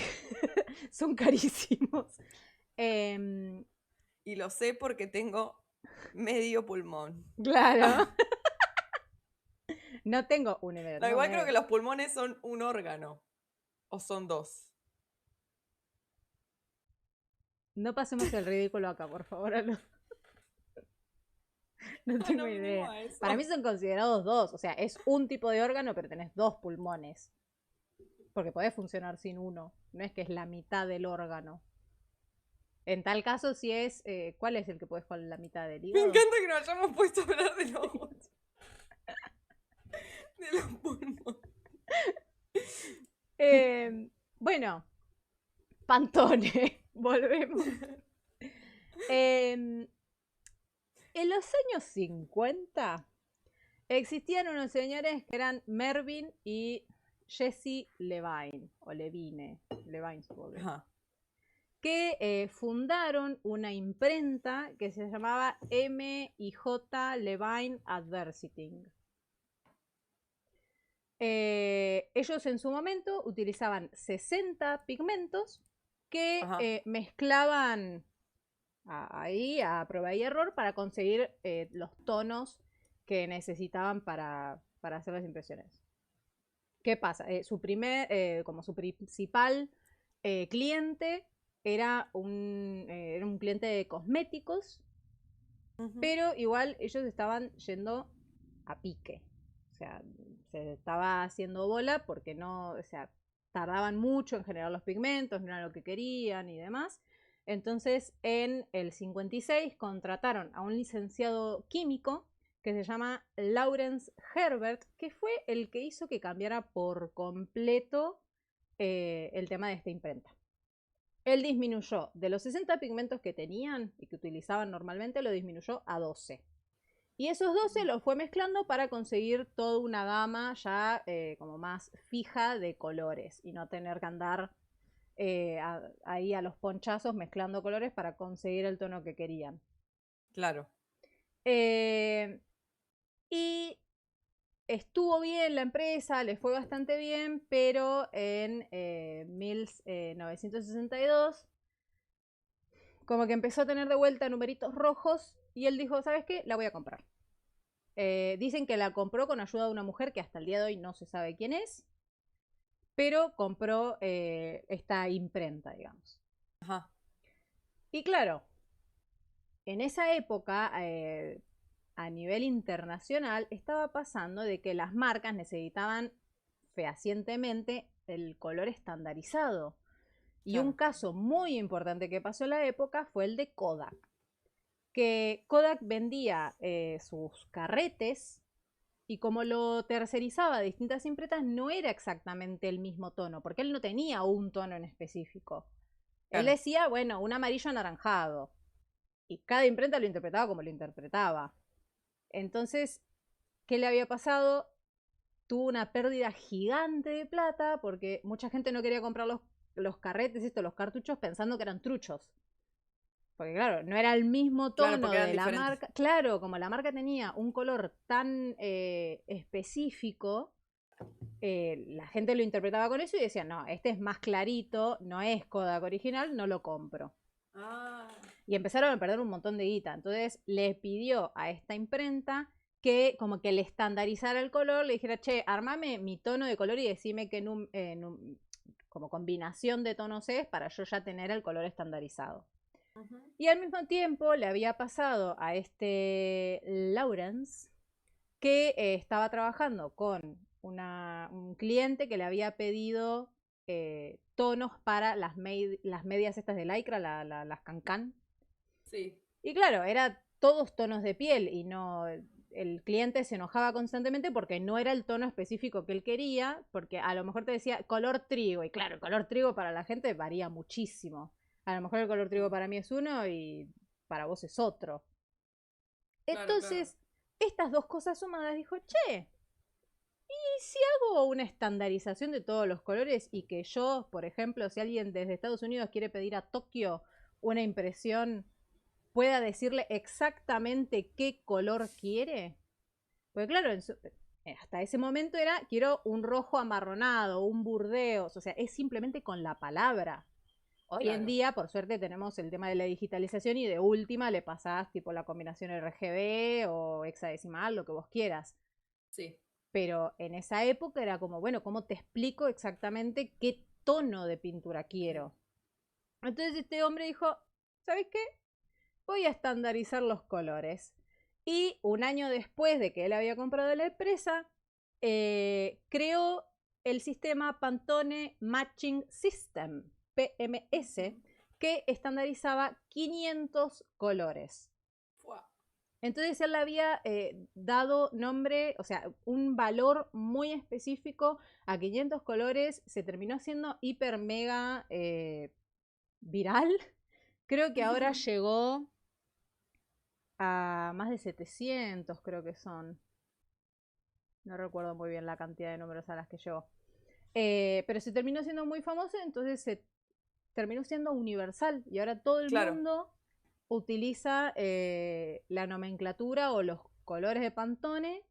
son carísimos. Em, Y lo sé porque tengo medio pulmón. claro. No tengo un y medio, No, tengo igual creo medio. que los pulmones son un órgano. ¿O son dos? No pasemos el ridículo acá, por favor. No tengo No vinimos idea. a Para mí eso. son considerados dos. O sea, es un tipo de órgano, pero tenés dos pulmones. Porque podés funcionar sin uno. No es que es la mitad del órgano. En tal caso, si es. ¿Cuál es el que podés con la mitad del Me hígado? encanta que nos hayamos puesto a hablar de los pulmones. Bueno, Pantone. Volvemos. En los años 50 existían unos señores que eran Mervyn y Jesse Levine, o Levine, Levine supongo Ajá. que fundaron una imprenta que se llamaba M&J Levine Advertising. Ellos en su momento utilizaban 60 pigmentos que Ajá. mezclaban ahí a prueba y error para conseguir los tonos que necesitaban para hacer las impresiones. ¿Qué pasa? Como su principal cliente era un cliente de cosméticos, Ujú. pero igual ellos estaban yendo a pique. O sea, se estaba haciendo bola porque no, o sea, tardaban mucho en generar los pigmentos, no era lo que querían y demás. Entonces, en el 56 contrataron a un licenciado químico que se llama Lawrence Herbert, que fue el que hizo que cambiara por completo el tema de esta imprenta. Él disminuyó de los 60 pigmentos que tenían y que utilizaban normalmente, lo disminuyó a 12. Y esos 12 los fue mezclando para conseguir toda una gama ya como más fija de colores y no tener que andar ahí a los ponchazos mezclando colores para conseguir el tono que querían. Claro. Eh, y estuvo bien la empresa, le fue bastante bien, pero en 1962 como que empezó a tener de vuelta numeritos rojos y él dijo, ¿sabes qué? La voy a comprar. Dicen que la compró con ayuda de una mujer que hasta el día de hoy no se sabe quién es, pero compró esta imprenta, digamos. Ajá. Y claro, en esa época, a nivel internacional, estaba pasando de que las marcas necesitaban fehacientemente el color estandarizado. Y un Claro. caso muy importante que pasó en la época fue el de Kodak. Que Kodak vendía sus carretes y como lo tercerizaba a distintas imprentas, no era exactamente el mismo tono, porque él no tenía un tono en específico. Él Claro. decía, bueno, un amarillo anaranjado. Y cada imprenta lo interpretaba como lo interpretaba. Entonces, ¿qué le había pasado? Tuvo una pérdida gigante de plata porque mucha gente no quería comprar los carretes, los cartuchos, pensando que eran truchos. Porque claro, no era el mismo Claro, tono porque eran de la diferentes. marca. Claro, como la marca tenía un color tan específico, la gente lo interpretaba con eso y decía, no, este es más clarito, no es Kodak original, no lo compro. Ah. Y empezaron a perder un montón de guita. Entonces le pidió a esta imprenta que como que le estandarizara el color, le dijera, che, armame mi tono de color y decime que como combinación de tonos es para yo ya tener el color estandarizado. Ujú. Y al mismo tiempo le había pasado a este Lawrence que estaba trabajando con un cliente que le había pedido tonos para las medias estas de lycra, las cancan. Sí. Y claro, era todos tonos de piel y no, el cliente se enojaba constantemente porque no era el tono específico que él quería, porque a lo mejor te decía color trigo, y claro, el color trigo para la gente varía muchísimo. A lo mejor el color trigo Ah. para mí es uno y para vos es otro. Claro, claro. Entonces, estas dos cosas sumadas dijo, che, ¿y si hago una estandarización de todos los colores y que yo, por ejemplo, si alguien desde Estados Unidos quiere pedir a Tokio una impresión, pueda decirle exactamente qué color quiere? Porque claro, hasta ese momento era, quiero un rojo amarronado, un burdeos, o sea, es simplemente con la palabra. Hoy en Claro. día, por suerte, tenemos el tema de la digitalización y de última le pasás tipo la combinación RGB o hexadecimal, lo que vos quieras. Sí. Pero en esa época era como, bueno, ¿cómo te explico exactamente qué tono de pintura Sí. quiero? Entonces este hombre dijo, ¿sabes qué? Voy a estandarizar los colores. Y un año después de que él había comprado la empresa, creó el sistema Pantone Matching System, PMS, que estandarizaba 500 colores. Fua. Entonces él le había dado nombre, o sea, un valor muy específico a 500 colores. Se terminó siendo hiper mega viral. Creo que ahora llegó a más de 700, creo que son. No recuerdo muy bien la cantidad de números a las que llegó. Pero se terminó siendo muy famoso, entonces se terminó siendo universal. Y ahora todo el Claro. mundo utiliza la nomenclatura o los colores de Pantone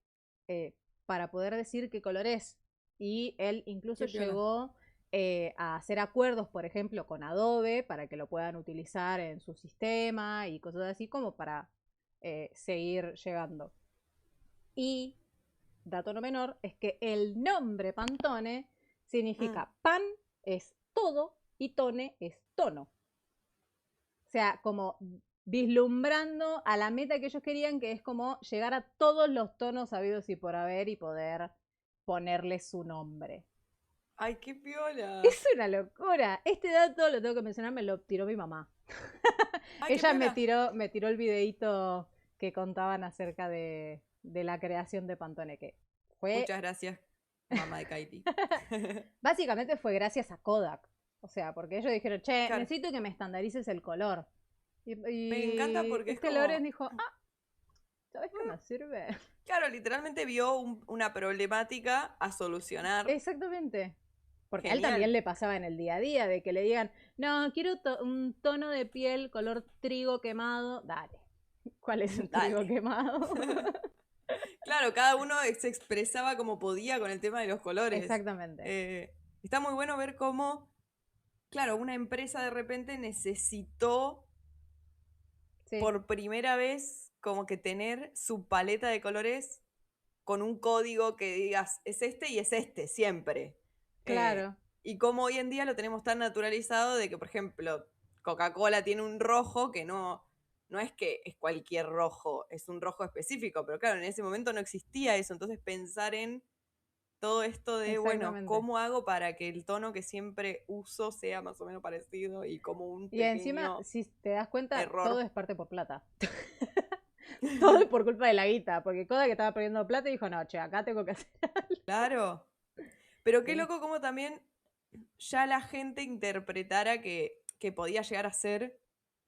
para poder decir qué color es. Y él incluso Qué piola. llegó a hacer acuerdos, por ejemplo, con Adobe para que lo puedan utilizar en su sistema y cosas así como para seguir llegando. Y, dato no menor, es que el nombre Pantone Mm. significa pan es todo y tone es tono. O sea, como vislumbrando a la meta que ellos querían, que es como llegar a todos los tonos habidos y por haber y poder ponerle su nombre. Ay, qué piola. Es una locura. Este dato, lo tengo que mencionar, me lo tiró mi mamá. Ay, qué Ella me piola. tiró, me tiró el videíto que contaban acerca de la creación de Pantone, que fue, Muchas gracias, mamá de Kaiti. básicamente fue gracias a Kodak. O sea, porque ellos dijeron, che, Claro, necesito que me estandarices el color. me encanta Y porque es este Loren como, dijo, ah, ¿sabes qué me sirve? claro, literalmente vio una problemática a solucionar. Exactamente. Porque a él también Genial. le pasaba en el día a día, de que le digan, no, quiero un tono de piel color trigo quemado. Dale. ¿Cuál es el trigo Dale. quemado? Claro, cada uno se expresaba como podía con el tema de los colores. Exactamente. Está muy bueno ver cómo, claro, una empresa de repente necesitó Sí, por primera vez como que tener su paleta de colores con un código que digas, es este y es este, siempre. claro. Y como hoy en día lo tenemos tan naturalizado de que, por ejemplo, Coca-Cola tiene un rojo que no es que es cualquier rojo, es un rojo específico, pero claro, en ese momento no existía eso, entonces pensar en todo esto de, bueno, Exactamente. ¿cómo hago para que el tono que siempre uso sea más o menos parecido y como un Y encima, pequeño si te das cuenta, todo error? es parte por plata. Todo es por culpa de la guita. Porque Kodak que estaba perdiendo plata y dijo, no, che, acá tengo que hacer algo. Claro. Pero qué Sí. loco como también ya la gente interpretara que podía llegar a ser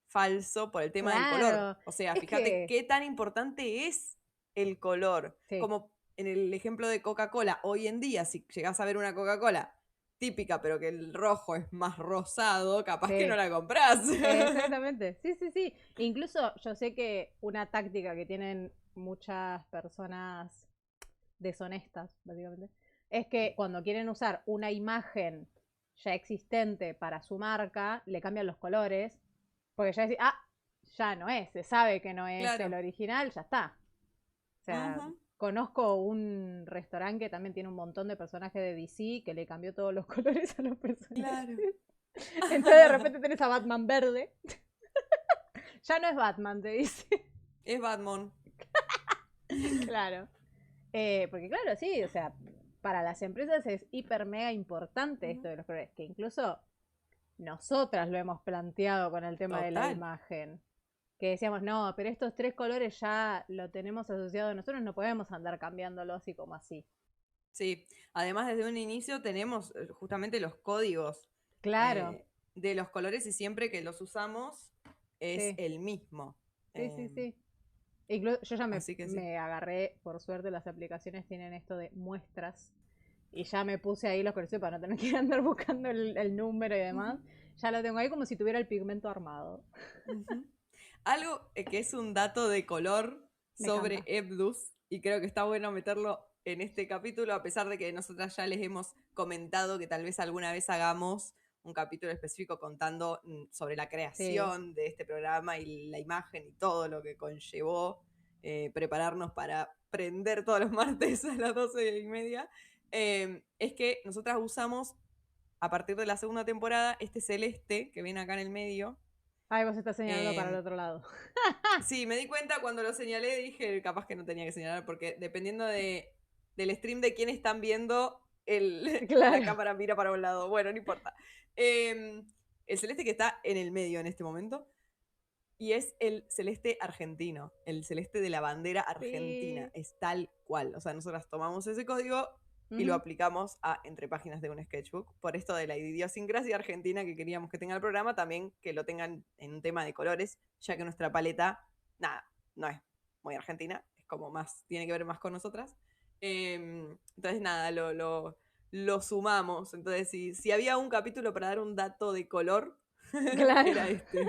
falso por el tema del color. Claro. O sea, Es fíjate que, qué tan importante es el color. sí. Como en el ejemplo de Coca-Cola, hoy en día, si llegás a ver una Coca-Cola típica, pero que el rojo es más rosado, capaz que no Sí. la comprás. Exactamente. Sí, sí, sí. Incluso yo sé que una táctica que tienen muchas personas deshonestas, básicamente, es que cuando quieren usar una imagen ya existente para su marca, le cambian los colores, porque ya decís, ah, ya no es, se sabe que no es el Claro. original, ya está. O sea, Ujú. conozco un restaurante que también tiene un montón de personajes de DC que le cambió todos los colores a los personajes. Claro. Entonces de repente tenés a Batman verde. Ya no es Batman, te dice. Es Batman. Claro. Porque claro, sí, o sea, para las empresas es hiper mega importante Ujú. esto de los colores, que incluso nosotras lo hemos planteado con el tema de la Total. imagen. Que decíamos, no, pero estos tres colores ya lo tenemos asociado, nosotros no podemos andar cambiándolo así como así. Sí, además desde un inicio tenemos justamente los códigos Claro, de los colores y siempre que los usamos es sí, el mismo. sí, sí, Eh, sí. Incluso yo ya así que sí. me agarré, por suerte las aplicaciones tienen esto de muestras y ya me puse ahí los colores para no tener que andar buscando el número y demás. Ujú, Ya lo tengo ahí como si tuviera el pigmento armado. ujú. Algo que es un dato de color Me sobre encanta. Ebdus, y creo que está bueno meterlo en este capítulo, a pesar de que nosotras ya les hemos comentado que tal vez alguna vez hagamos un capítulo específico contando sobre la Sí. creación de este programa y la imagen y todo lo que conllevó prepararnos para prender todos los martes a las 12:30. Es que nosotras usamos, a partir de la segunda temporada, este celeste que ven acá en el medio. Ay, vos estás señalando para el eh, otro lado. Sí, me di cuenta cuando lo señalé, dije, capaz que no tenía que señalar, porque dependiendo del stream de quién están viendo, la Claro. cámara mira para un lado. Bueno, no importa. El celeste que está en el medio en este momento, y es el celeste argentino, el celeste de la bandera argentina, Sí. es tal cual. O sea, nosotras tomamos ese código y lo Ujú. aplicamos a entre páginas de un sketchbook. Por esto de la idiosincrasia argentina que queríamos que tenga el programa, también que lo tengan en un tema de colores, ya que nuestra paleta, nada, no es muy argentina, es como más, tiene que ver más con nosotras. Entonces, nada, lo sumamos. Entonces, si había un capítulo para dar un dato de color, Claro. era este.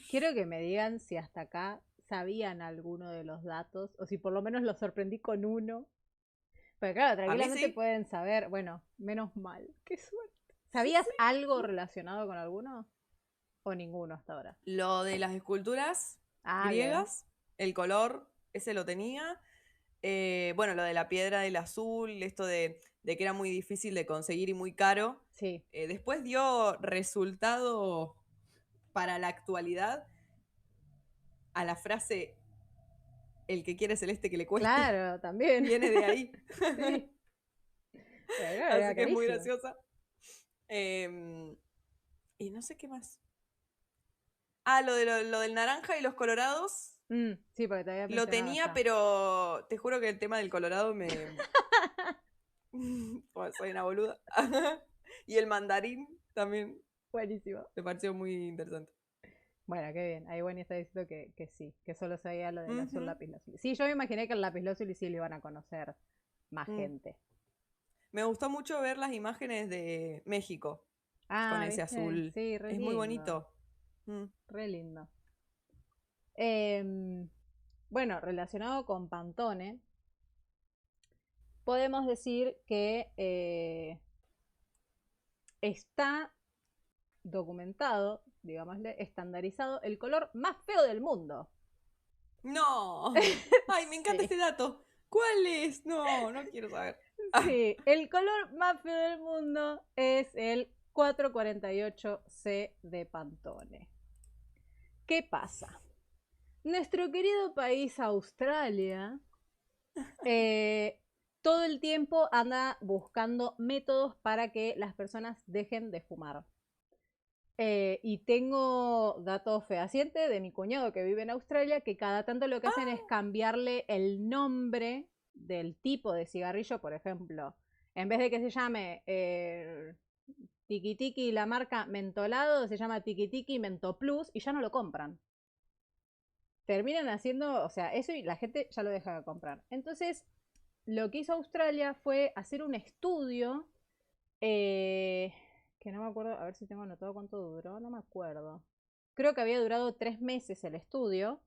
Quiero que me digan si hasta acá sabían alguno de los datos o si por lo menos los sorprendí con uno. Porque claro, A mí tranquilamente sí. pueden saber, bueno, menos mal. Qué suerte. ¿Sabías algo relacionado con alguno? ¿O ninguno hasta ahora? Lo de las esculturas griegas, el color, ese lo tenía. Bueno, lo de la piedra del azul, esto de que era muy difícil de conseguir y muy caro. Sí. Después dio resultado para la actualidad a la frase el que quiere celeste que le cueste. Claro, también. Viene de ahí. Sí. Así que es muy graciosa. Y no sé qué más. Lo del naranja y los colorados. Sí, porque te había Lo tenía, ya. pero te juro que el tema del colorado me... Pues soy una boluda. Y el mandarín también. Buenísimo. Me pareció muy interesante. Bueno, qué bien. Ahí Bonnie está diciendo que sí, que solo sabía lo del azul lapislázuli. Sí, yo me imaginé que el lapislázuli sí lo iban a conocer más gente. Me gustó mucho ver las imágenes de México con ese ¿viste? azul. Sí, re es lindo. muy bonito. Re lindo. Bueno, relacionado con Pantone, podemos decir que está documentado, digámosle, estandarizado el color más feo del mundo. ¡No! ¡Ay, me encanta este dato! ¿Cuál es? No quiero saber. Sí, el color más feo del mundo es el 448C de Pantone. ¿Qué pasa? Nuestro querido país Australia todo el tiempo anda buscando métodos para que las personas dejen de fumar. Y tengo datos fehacientes de mi cuñado que vive en Australia, que cada tanto lo que hacen es cambiarle el nombre del tipo de cigarrillo. Por ejemplo, en vez de que se llame Tiki Tiki la marca mentolado, se llama Tiki Tiki Mento Plus y ya no lo compran. Terminan haciendo, o sea, eso y la gente ya lo deja de comprar. Entonces, lo que hizo Australia fue hacer un estudio que no me acuerdo, a ver si tengo anotado cuánto duró, no me acuerdo. Creo que había durado 3 meses el estudio,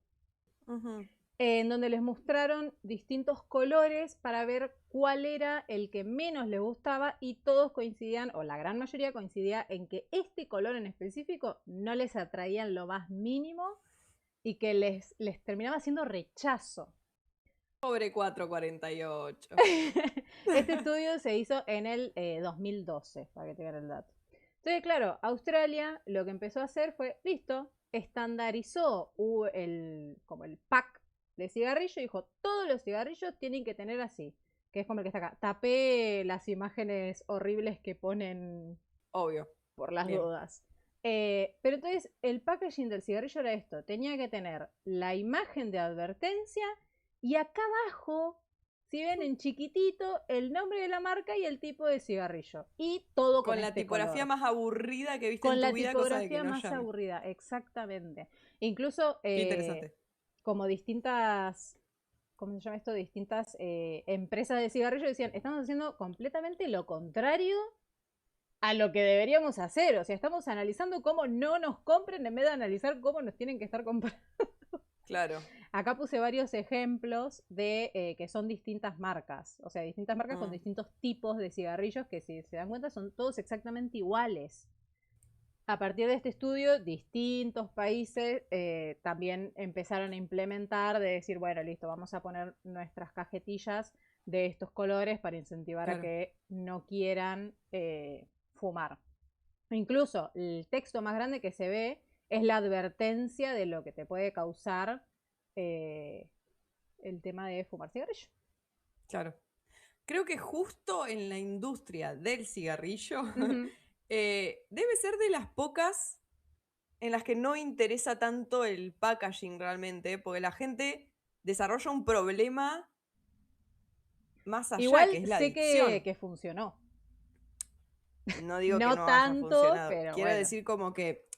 en donde les mostraron distintos colores para ver cuál era el que menos les gustaba y todos coincidían, o la gran mayoría coincidía en que este color en específico no les atraía en lo más mínimo y que les terminaba haciendo rechazo. Pobre 448. Este estudio se hizo en el 2012, para que tengan el dato. Entonces, claro, Australia lo que empezó a hacer fue, listo, estandarizó como el pack de cigarrillo y dijo, todos los cigarrillos tienen que tener así, que es como el que está acá. Tapé las imágenes horribles que ponen Obvio. Por las dudas. Pero entonces el packaging del cigarrillo era esto, tenía que tener la imagen de advertencia y acá abajo, si ven en chiquitito, el nombre de la marca y el tipo de cigarrillo. Y todo con la este tipografía color. más aburrida que viste con en tu la vida, cosa de tipografía que no más llame. aburrida, exactamente. Incluso Qué interesante. como distintas, ¿cómo se llama esto? Distintas empresas de cigarrillos decían, estamos haciendo completamente lo contrario a lo que deberíamos hacer. O sea, estamos analizando cómo no nos compren en vez de analizar cómo nos tienen que estar comprando. Claro. Acá puse varios ejemplos de que son distintas marcas. O sea, distintas marcas con distintos tipos de cigarrillos que, si se dan cuenta, son todos exactamente iguales. A partir de este estudio, distintos países también empezaron a implementar de decir, bueno, listo, vamos a poner nuestras cajetillas de estos colores para incentivar a que no quieran fumar. Incluso el texto más grande que se ve es la advertencia de lo que te puede causar el tema de fumar cigarrillo. Claro. Creo que justo en la industria del cigarrillo debe ser de las pocas en las que no interesa tanto el packaging realmente, porque la gente desarrolla un problema más allá, igual que es la sé adicción. que funcionó. No digo no que no tanto, haya funcionado. pero quiero bueno. decir como que,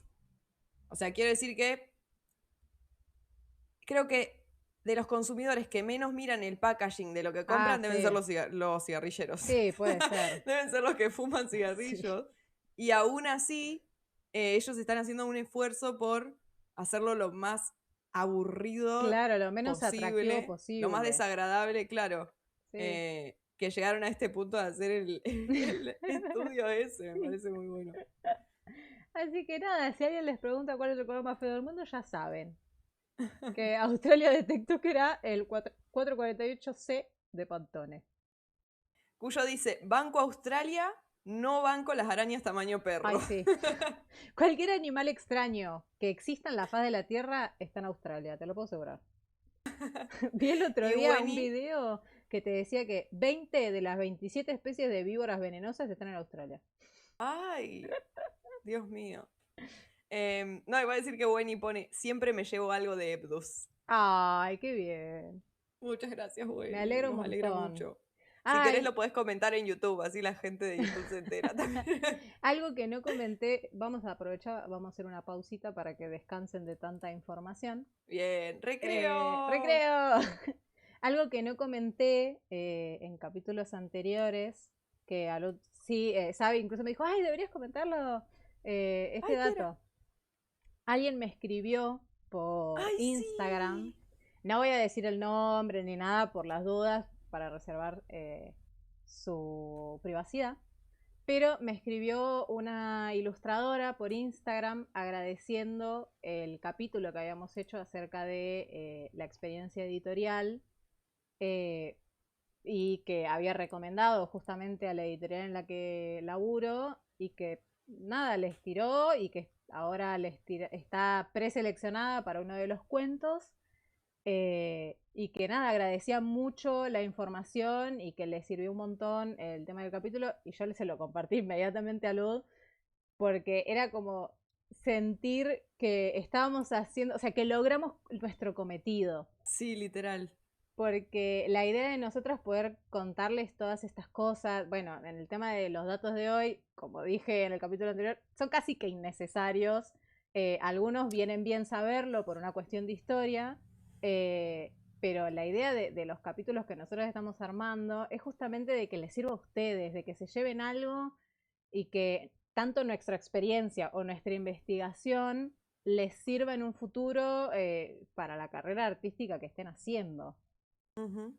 o sea, quiero decir que creo que de los consumidores que menos miran el packaging de lo que compran deben ser los cigarrilleros. Sí, puede ser. Deben ser los que fuman cigarrillos. Sí. Y aún así, ellos están haciendo un esfuerzo por hacerlo lo más aburrido, claro, lo menos atractivo posible. Lo más desagradable, claro. Sí. que llegaron a este punto de hacer el estudio ese, me parece muy bueno. Así que nada, si alguien les pregunta cuál es el color más feo del mundo, ya saben que Australia detectó que era el 448C de Pantone. Cuyo dice, banco Australia, no banco las arañas tamaño perro. Ay, sí. Cualquier animal extraño que exista en la faz de la Tierra está en Australia, te lo puedo asegurar. Vi el otro Y día un Winnie, video que te decía que 20 de las 27 especies de víboras venenosas están en Australia. ay, Dios mío. No, iba a decir que Winnie pone, siempre me llevo algo de Ebdus. Ay, qué bien. Muchas gracias, Me Winnie, alegro un nos alegra montón. mucho. Si querés Ay, lo podés comentar en YouTube, así la gente de YouTube se entera también. algo que no comenté, vamos a aprovechar, vamos a hacer una pausita para que descansen de tanta información. Bien, recreo. ¡Recreo! Algo que no comenté en capítulos anteriores, que sí, Sabi incluso me dijo, ay, deberías comentarlo, este Ay, ¿qué era? dato. Alguien me escribió por Ay, Instagram, sí. no voy a decir el nombre ni nada por las dudas, para reservar su privacidad, pero me escribió una ilustradora por Instagram agradeciendo el capítulo que habíamos hecho acerca de la experiencia editorial eh, y que había recomendado justamente a la editorial en la que laburo y que nada, les tiró y que ahora está preseleccionada para uno de los cuentos. Y que nada, agradecía mucho la información y que le sirvió un montón el tema del capítulo. Y yo se lo compartí inmediatamente a Lud porque era como sentir que estábamos haciendo, o sea, que logramos nuestro cometido. Sí, literal. Porque la idea de nosotros poder contarles todas estas cosas, bueno, en el tema de los datos de hoy, como dije en el capítulo anterior, son casi que innecesarios. Algunos vienen bien saberlo por una cuestión de historia, pero la idea de los capítulos que nosotros estamos armando es justamente de que les sirva a ustedes, de que se lleven algo y que tanto nuestra experiencia o nuestra investigación les sirva en un futuro para la carrera artística que estén haciendo. Ujú.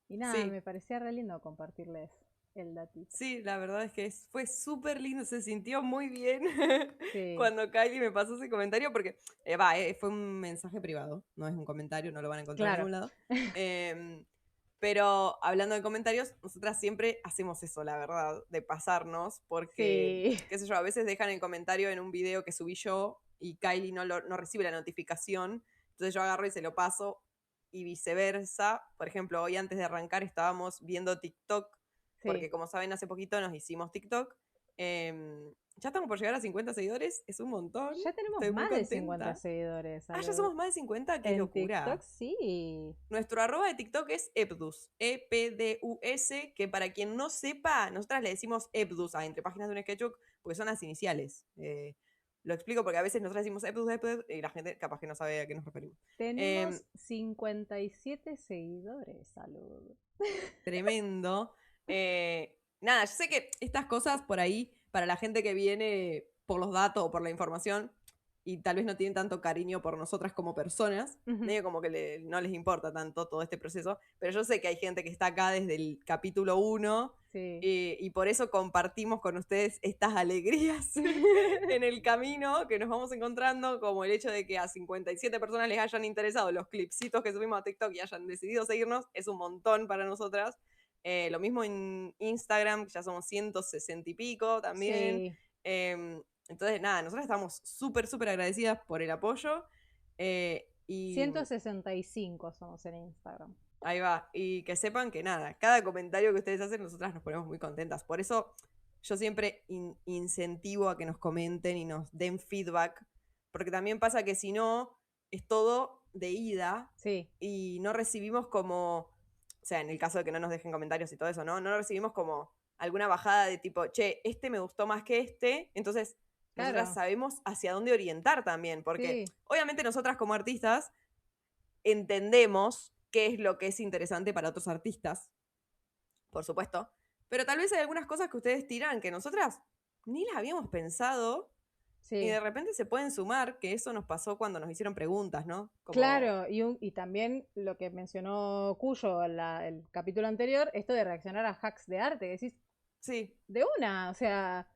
Y nada, Sí, me parecía re lindo compartirles el datito. sí, la verdad es que fue súper lindo, se sintió muy bien Sí, cuando Kylie me pasó ese comentario, porque fue un mensaje privado, no es un comentario, no lo van a encontrar en claro. ningún lado. Em, pero hablando de comentarios, nosotras siempre hacemos eso, la verdad, de pasarnos, porque, Sí, qué sé yo, a veces dejan el comentario en un video que subí yo y Kylie no recibe la notificación, entonces yo agarro y se lo paso y viceversa. Por ejemplo, hoy antes de arrancar estábamos viendo TikTok, sí. porque como saben, hace poquito nos hicimos TikTok. Ya estamos por llegar a 50 seguidores, es un montón, Ya tenemos estoy muy más de 50 contenta. seguidores, Ah, ya salud. somos más de 50, qué En TikTok, locura. sí. Nuestro arroba de TikTok es Epdus, E-P-D-U-S, que para quien no sepa, nosotras le decimos Epdus a Entre Páginas de un Sketchbook, porque son las iniciales. Lo explico porque a veces nosotras decimos Epdus, Epdus, y la gente capaz que no sabe a qué nos referimos. Tenemos 57 seguidores, salud. Tremendo. Nada, yo sé que estas cosas por ahí, para la gente que viene por los datos o por la información, y tal vez no tienen tanto cariño por nosotras como personas, Ujú, medio como que no les importa tanto todo este proceso, pero yo sé que hay gente que está acá desde el capítulo 1 sí. y por eso compartimos con ustedes estas alegrías en el camino que nos vamos encontrando, como el hecho de que a 57 personas les hayan interesado los clipsitos que subimos a TikTok y hayan decidido seguirnos, es un montón para nosotras. Lo mismo en Instagram, que ya somos 160 y pico también. Sí. Entonces, nada, nosotros estamos súper, súper agradecidas por el apoyo. Y 165 somos en Instagram. ahí va. Y que sepan que nada, cada comentario que ustedes hacen, nosotras nos ponemos muy contentas. Por eso yo siempre incentivo a que nos comenten y nos den feedback. Porque también pasa que si no, es todo de ida Sí, y no recibimos como, o sea, en el caso de que no nos dejen comentarios y todo eso, ¿no? No recibimos como alguna bajada de tipo, che, este me gustó más que este. Entonces, nosotras claro. sabemos hacia dónde orientar también. Porque Sí, obviamente nosotras como artistas entendemos qué es lo que es interesante para otros artistas, por supuesto. Pero tal vez hay algunas cosas que ustedes tiran que nosotras ni las habíamos pensado Sí. Y de repente se pueden sumar, que eso nos pasó cuando nos hicieron preguntas, ¿no? Como, Claro, y también lo que mencionó Cuyo en el capítulo anterior, esto de reaccionar a hacks de arte, que decís, sí, de una, o sea,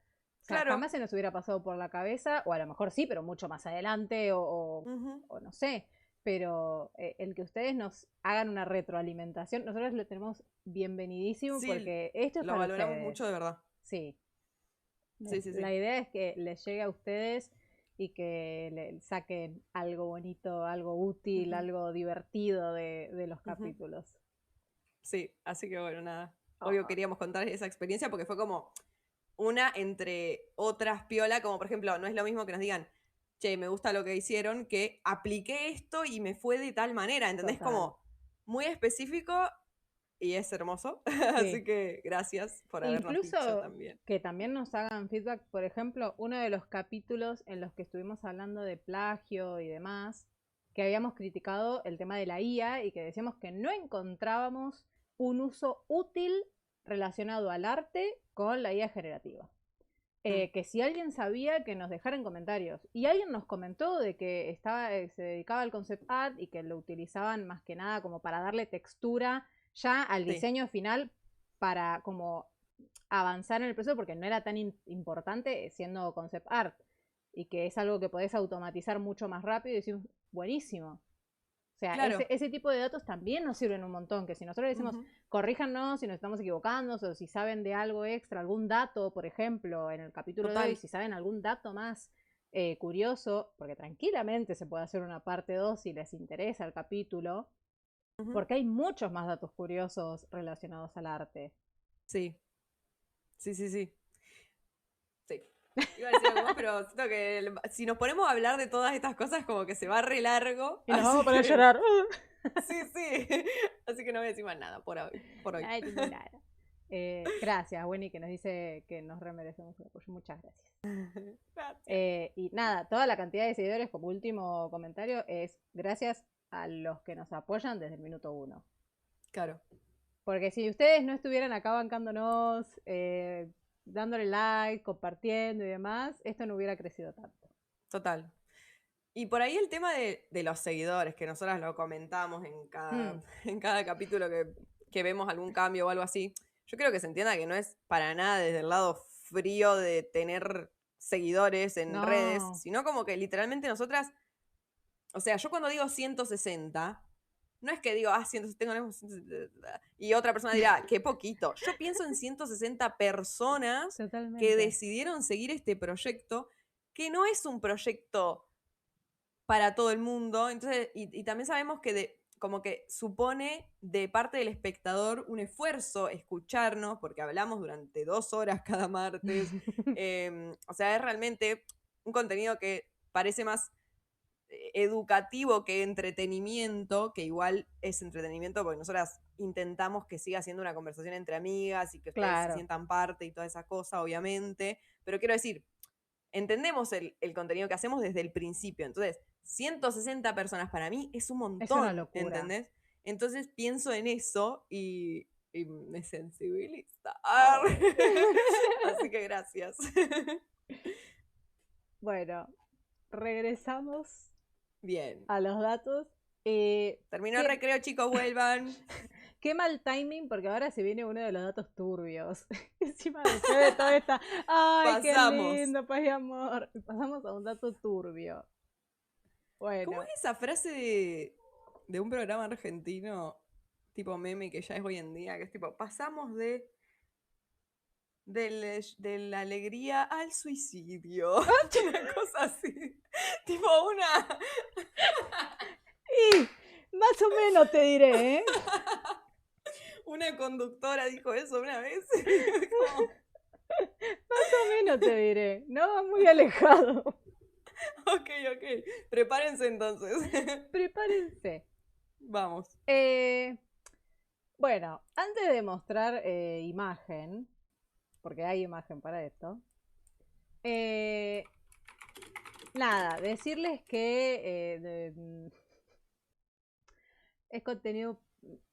claro. jamás se nos hubiera pasado por la cabeza, o a lo mejor sí, pero mucho más adelante, Ujú. o no sé, pero el que ustedes nos hagan una retroalimentación, nosotros lo tenemos bienvenidísimo Sí, porque esto es lo para valoramos mucho ustedes, de verdad. sí. Sí, sí, sí. La idea es que les llegue a ustedes y que le saquen algo bonito, algo útil, Ujú, algo divertido de los ujú. capítulos. Sí, así que bueno, nada. Obvio Oh, queríamos contar esa experiencia porque fue como una entre otras piola, como por ejemplo, no es lo mismo que nos digan, che, me gusta lo que hicieron, que apliqué esto y me fue de tal manera, ¿entendés? total. Como muy específico y es hermoso. Sí. Así que gracias por habernos dicho Incluso también. que también nos hagan feedback, por ejemplo, uno de los capítulos en los que estuvimos hablando de plagio y demás, que habíamos criticado el tema de la IA y que decíamos que no encontrábamos un uso útil relacionado al arte con la IA generativa. Mm, Que si alguien sabía, que nos dejara en comentarios. Y alguien nos comentó de que se dedicaba al concept art y que lo utilizaban más que nada como para darle textura ya al sí, diseño final para como avanzar en el proceso porque no era tan importante siendo concept art y que es algo que podés automatizar mucho más rápido y decir, buenísimo. O sea, claro. ese tipo de datos también nos sirven un montón, que si nosotros decimos, Ujú, corríjanos si nos estamos equivocando, o si saben de algo extra, algún dato, por ejemplo, en el capítulo de hoy, total. si saben algún dato más curioso, porque tranquilamente se puede hacer una parte 2 si les interesa el capítulo, Ujú, porque hay muchos más datos curiosos relacionados al arte. sí, sí, sí, sí. Sí. Iba a decir algo más, pero siento que si nos ponemos a hablar de todas estas cosas, como que se va re largo. Y nos vamos Así a poner a que, llorar. sí, sí. Así que no voy a decir más nada por hoy. Por hoy. Ay, nada. Gracias, Wenny, que nos dice que nos remerecemos el apoyo. Muchas gracias. Gracias. Y nada, toda la cantidad de seguidores, como último comentario, es gracias a los que nos apoyan desde el minuto uno. Claro, Porque si ustedes no estuvieran acá bancándonos, dándole like, compartiendo y demás, esto no hubiera crecido tanto. total. Y por ahí el tema de los seguidores, que nosotras lo comentamos Hmm, en cada capítulo que vemos algún cambio o algo así. Yo creo que se entienda que no es para nada desde el lado frío de tener seguidores en redes, no, sino como que literalmente nosotras, o sea, yo cuando digo 160, no es que digo, 160, tengo 160, y otra persona dirá, qué poquito. Yo pienso en 160 personas que totalmente. decidieron seguir este proyecto, que no es un proyecto para todo el mundo. Entonces, y también sabemos que como que supone de parte del espectador un esfuerzo escucharnos, porque hablamos durante 2 horas cada martes. O sea, es realmente un contenido que parece más educativo que entretenimiento, que igual es entretenimiento porque nosotras intentamos que siga siendo una conversación entre amigas y que ustedes se Claro, sientan parte y toda esa cosa, obviamente. Pero quiero decir, entendemos el contenido que hacemos desde el principio. Entonces, 160 personas para mí es un es una montón, locura. ¿entendés? Entonces pienso en eso y me sensibiliza. Oh. Así que gracias. Bueno, regresamos Bien. a los datos. Terminó el ¿Qué, recreo, chicos, vuelvan. qué mal timing, porque ahora se viene uno de los datos turbios. Encima después de toda esta, ay, qué Pasamos. lindo, paz y amor. Pasamos a un dato turbio. ¿Cómo es Bueno, esa frase de un programa argentino tipo meme que ya es hoy en día? Que es tipo, pasamos de la alegría al suicidio. Una cosa así. Tipo una. y más o menos te diré, ¿eh? Una conductora dijo eso una vez. Como, Más o menos te diré. No va muy alejado. ok, ok. Prepárense entonces. Prepárense. Vamos. Eh, bueno, antes de mostrar imagen, porque hay imagen para esto, eh, nada, decirles que es contenido,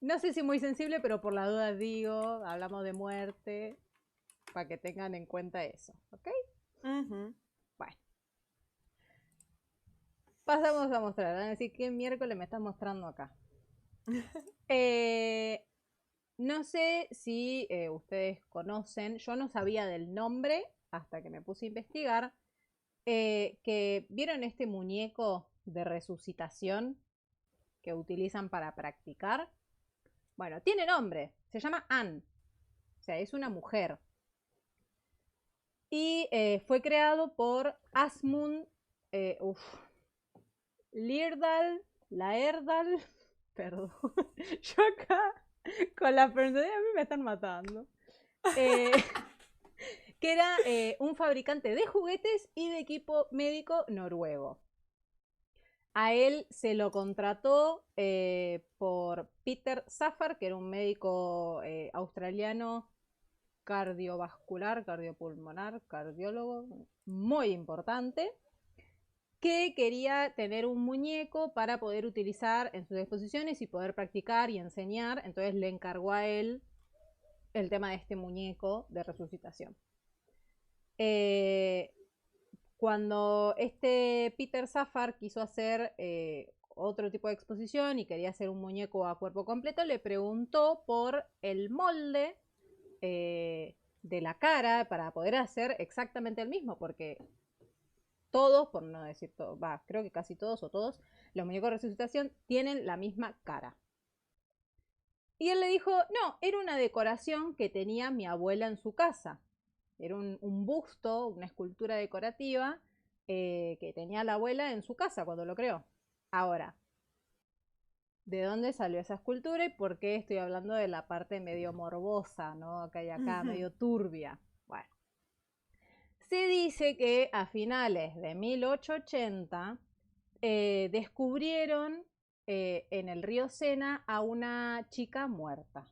no sé si muy sensible, pero por la duda digo, hablamos de muerte, para que tengan en cuenta eso, ¿ok? Ujú. Bueno. pasamos a mostrar. Van a decir, ¿qué miércoles me estás mostrando acá? No sé si ustedes conocen, yo no sabía del nombre hasta que me puse a investigar, que vieron este muñeco de resucitación que utilizan para practicar. Bueno, tiene nombre, se llama Anne, o sea, es una mujer. Y fue creado por Asmund Laerdal, perdón, yo acá con la personalidad a mí me están matando. Que era un fabricante de juguetes y de equipo médico noruego. A él se lo contrató por Peter Safar, que era un médico australiano cardiovascular, cardiopulmonar, cardiólogo, muy importante, que quería tener un muñeco para poder utilizar en sus exposiciones y poder practicar y enseñar. Entonces le encargó a él el tema de este muñeco de resucitación. Cuando este Peter Safar quiso hacer otro tipo de exposición y quería hacer un muñeco a cuerpo completo, le preguntó por el molde de la cara para poder hacer exactamente el mismo, porque todos, por no decir todos, creo que casi todos o todos, los muñecos de resucitación tienen la misma cara. Y él le dijo, no, era una decoración que tenía mi abuela en su casa. Era un busto, una escultura decorativa que tenía la abuela en su casa cuando lo creó. Ahora, ¿de dónde salió esa escultura y por qué estoy hablando de la parte medio morbosa, ¿no? Que hay acá, medio turbia? Bueno, se dice que a finales de 1880 descubrieron en el río Sena a una chica muerta.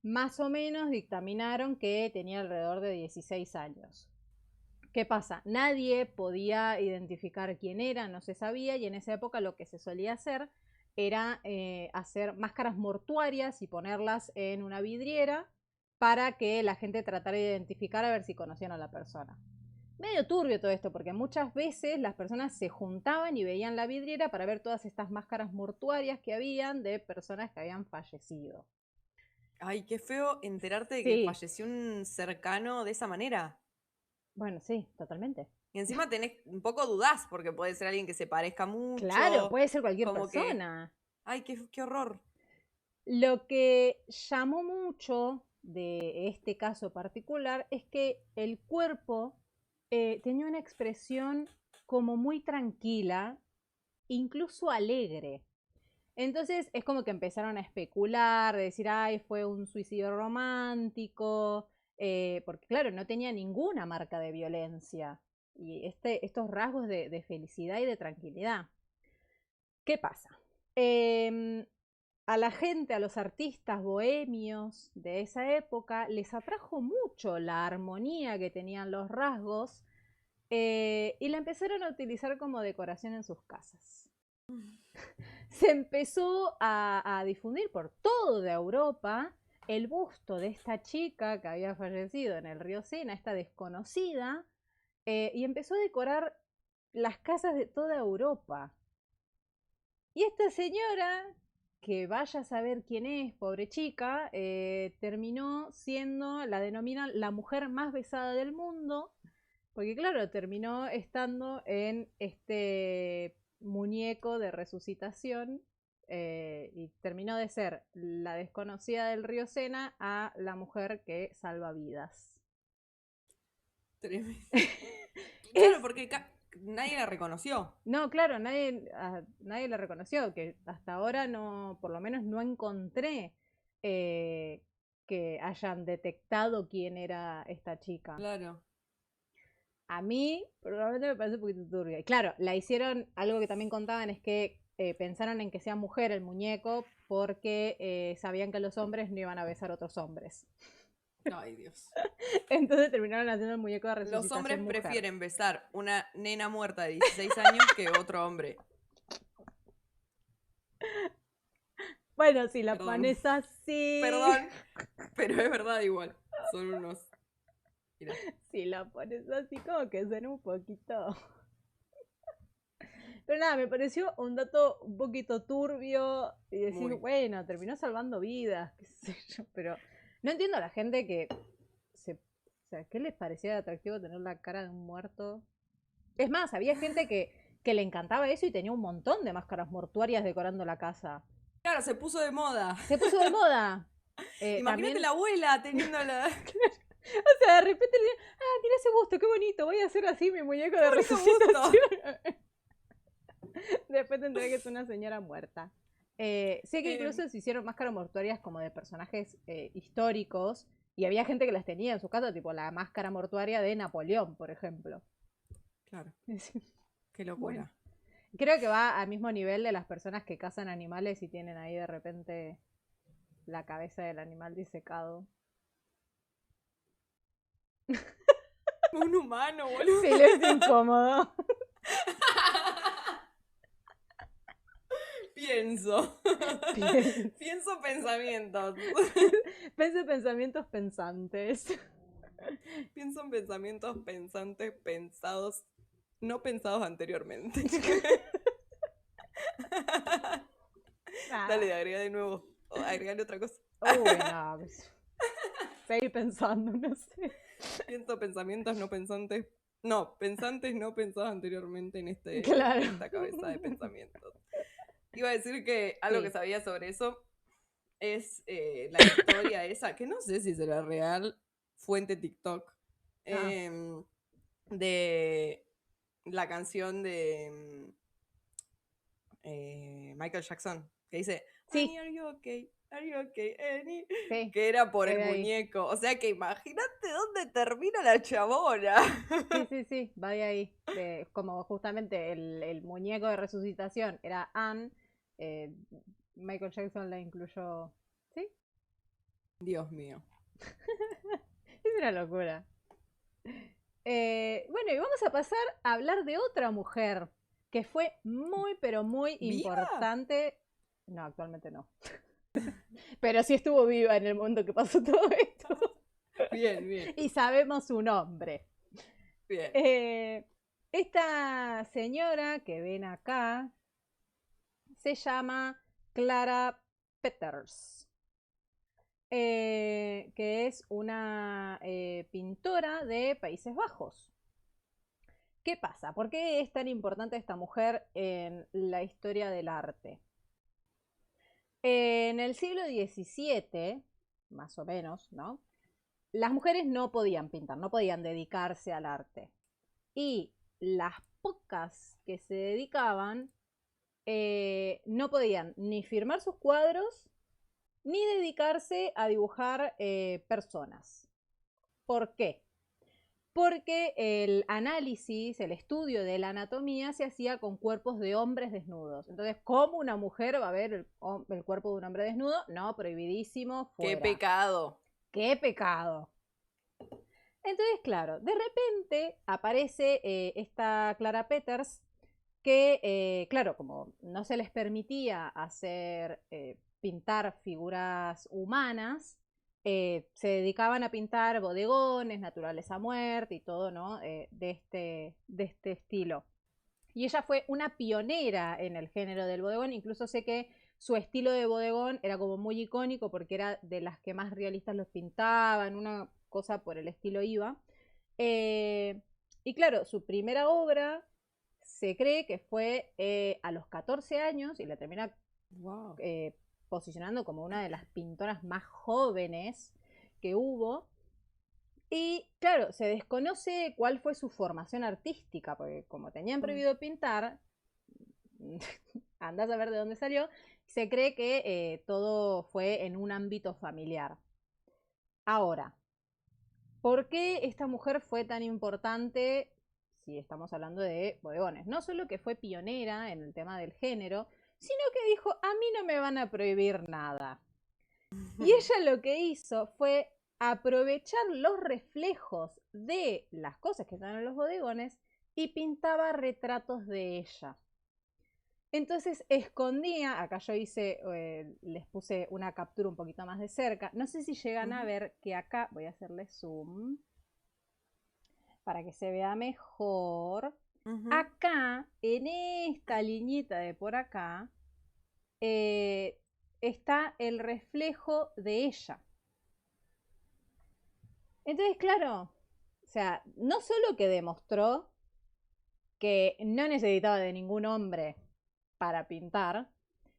Más o menos dictaminaron que tenía alrededor de 16 años. ¿Qué pasa? Nadie podía identificar quién era, no se sabía, y en esa época lo que se solía hacer era hacer máscaras mortuarias y ponerlas en una vidriera para que la gente tratara de identificar a ver si conocían a la persona. Medio turbio todo esto, porque muchas veces las personas se juntaban y veían la vidriera para ver todas estas máscaras mortuarias que habían de personas que habían fallecido. Ay, qué feo enterarte de que Sí, falleció un cercano de esa manera. bueno, sí, totalmente. Y encima tenés un poco dudás, porque puede ser alguien que se parezca Claro, mucho, puede ser cualquier como que, persona. ay, qué horror. Lo que llamó mucho de este caso particular es que el cuerpo tenía una expresión como muy tranquila, incluso alegre. Entonces es como que empezaron a especular, de decir, ay, fue un suicidio romántico, porque claro, no tenía ninguna marca de violencia y estos rasgos de felicidad y de tranquilidad. ¿Qué pasa? A la gente, a los artistas bohemios de esa época, les atrajo mucho la armonía que tenían los rasgos y la empezaron a utilizar como decoración en sus casas. Se empezó a difundir por toda Europa el busto de esta chica que había fallecido en el río Sena, esta desconocida, y empezó a decorar las casas de toda Europa. Y esta señora, que vaya a saber quién es, pobre chica, terminó siendo, la denominan la mujer más besada del mundo, porque claro, terminó estando en este muñeco de resucitación y terminó de ser la desconocida del río Sena a la mujer que salva vidas. Tremendo. Es Claro, porque nadie la reconoció. No, claro, nadie la reconoció, que hasta ahora no, por lo menos no encontré que hayan detectado quién era esta chica. Claro. A mí, probablemente me parece un poquito turbia. Y claro, la hicieron, algo que también contaban es que pensaron en que sea mujer el muñeco porque sabían que los hombres no iban a besar a otros hombres. Ay, Dios. Entonces terminaron haciendo el muñeco de Los resucitación hombres mujer. prefieren besar una nena muerta de 16 años que otro hombre. Bueno, si la Perdón. pones así. Perdón, pero es verdad igual. Son unos... Mirá. Si la pones así, como que suena un poquito. Pero nada, me pareció un dato un poquito turbio y decir, Muy. bueno, terminó salvando vidas, qué sé yo, pero no entiendo a la gente que o sea, ¿qué les parecía atractivo tener la cara de un muerto? Es más, había gente que le encantaba eso y tenía un montón de máscaras mortuarias decorando la casa. Claro, se puso de moda. Se puso de moda. Imagínate También, la abuela teniendo la... o sea, de repente le mira ese busto, qué bonito, voy a hacer así mi muñeco de bonito busto! resucitación. Después te enteré que es una señora muerta. Sé que incluso se hicieron máscaras mortuarias como de personajes históricos y había gente que las tenía en su casa, tipo la máscara mortuaria de Napoleón, por ejemplo. Claro, Sí. qué locura. Bueno, creo que va al mismo nivel de las personas que cazan animales y tienen ahí de repente la cabeza del animal disecado. Un humano, boludo. Silencio incómodo. Pienso. Pienso. Pienso pensamientos. Pienso pensamientos pensantes. Pienso en pensamientos pensantes pensados, no pensados anteriormente. Dale, agrega de nuevo. O agregale otra cosa. Uy, no. Seguir pensando, no sé. Pienso pensamientos no pensantes. No, pensantes no pensados anteriormente en Claro. esta cabeza de pensamientos. Iba a decir que algo Sí. que sabía sobre eso es la historia esa, que no sé si será real, fuente TikTok, de la canción de Michael Jackson, que dice, Sí. Annie, are you okay? Are you okay, Annie? Sí. Que era por el Era ahí. muñeco. O sea que imagínate dónde termina la chabona. Sí, sí, sí, va de ahí. Como justamente el muñeco de resucitación era Anne, Michael Jackson la incluyó. ¿Sí? Dios mío. Es una locura. Bueno, y vamos a pasar a hablar de otra mujer que fue muy, pero muy ¿Viva? importante. No, actualmente no. Pero sí estuvo viva en el mundo que pasó todo esto. Bien, bien. Y sabemos su nombre. Bien. Esta señora que ven acá se llama Clara Peters, que es una pintora de Países Bajos. ¿Qué pasa? ¿Por qué es tan importante esta mujer en la historia del arte? En el siglo XVII, más o menos, ¿no? Las mujeres no podían pintar, no podían dedicarse al arte. Y las pocas que se dedicaban no podían ni firmar sus cuadros ni dedicarse a dibujar personas. ¿Por qué? Porque el análisis, el estudio de la anatomía se hacía con cuerpos de hombres desnudos. Entonces, ¿cómo una mujer va a ver el cuerpo de un hombre desnudo? No, prohibidísimo, fuera. ¡Qué pecado! ¡Qué pecado! Entonces, claro, de repente aparece esta Clara Peters que, claro, como no se les permitía hacer pintar figuras humanas, se dedicaban a pintar bodegones, naturaleza muerta y todo, ¿no? De este estilo. Y ella fue una pionera en el género del bodegón, incluso sé que su estilo de bodegón era como muy icónico porque era de las que más realistas los pintaban, una cosa por el estilo iba. Y claro, su primera obra se cree que fue a los 14 años y la termina Wow. posicionando como una de las pintoras más jóvenes que hubo. Y claro, se desconoce cuál fue su formación artística, porque como tenían prohibido pintar, andás a ver de dónde salió, se cree que todo fue en un ámbito familiar. Ahora, ¿por qué esta mujer fue tan importante si estamos hablando de bodegones? No solo que fue pionera en el tema del género, sino que dijo, a mí no me van a prohibir nada. Y ella lo que hizo fue aprovechar los reflejos de las cosas que están en los bodegones y pintaba retratos de ella. Entonces escondía, acá yo hice, les puse una captura un poquito más de cerca, no sé si llegan a ver que acá, voy a hacerle zoom, para que se vea mejor, Ujú. Acá, en esta liñita de por acá, eh, está el reflejo de ella. Entonces, claro, o sea, no solo que demostró que no necesitaba de ningún hombre para pintar,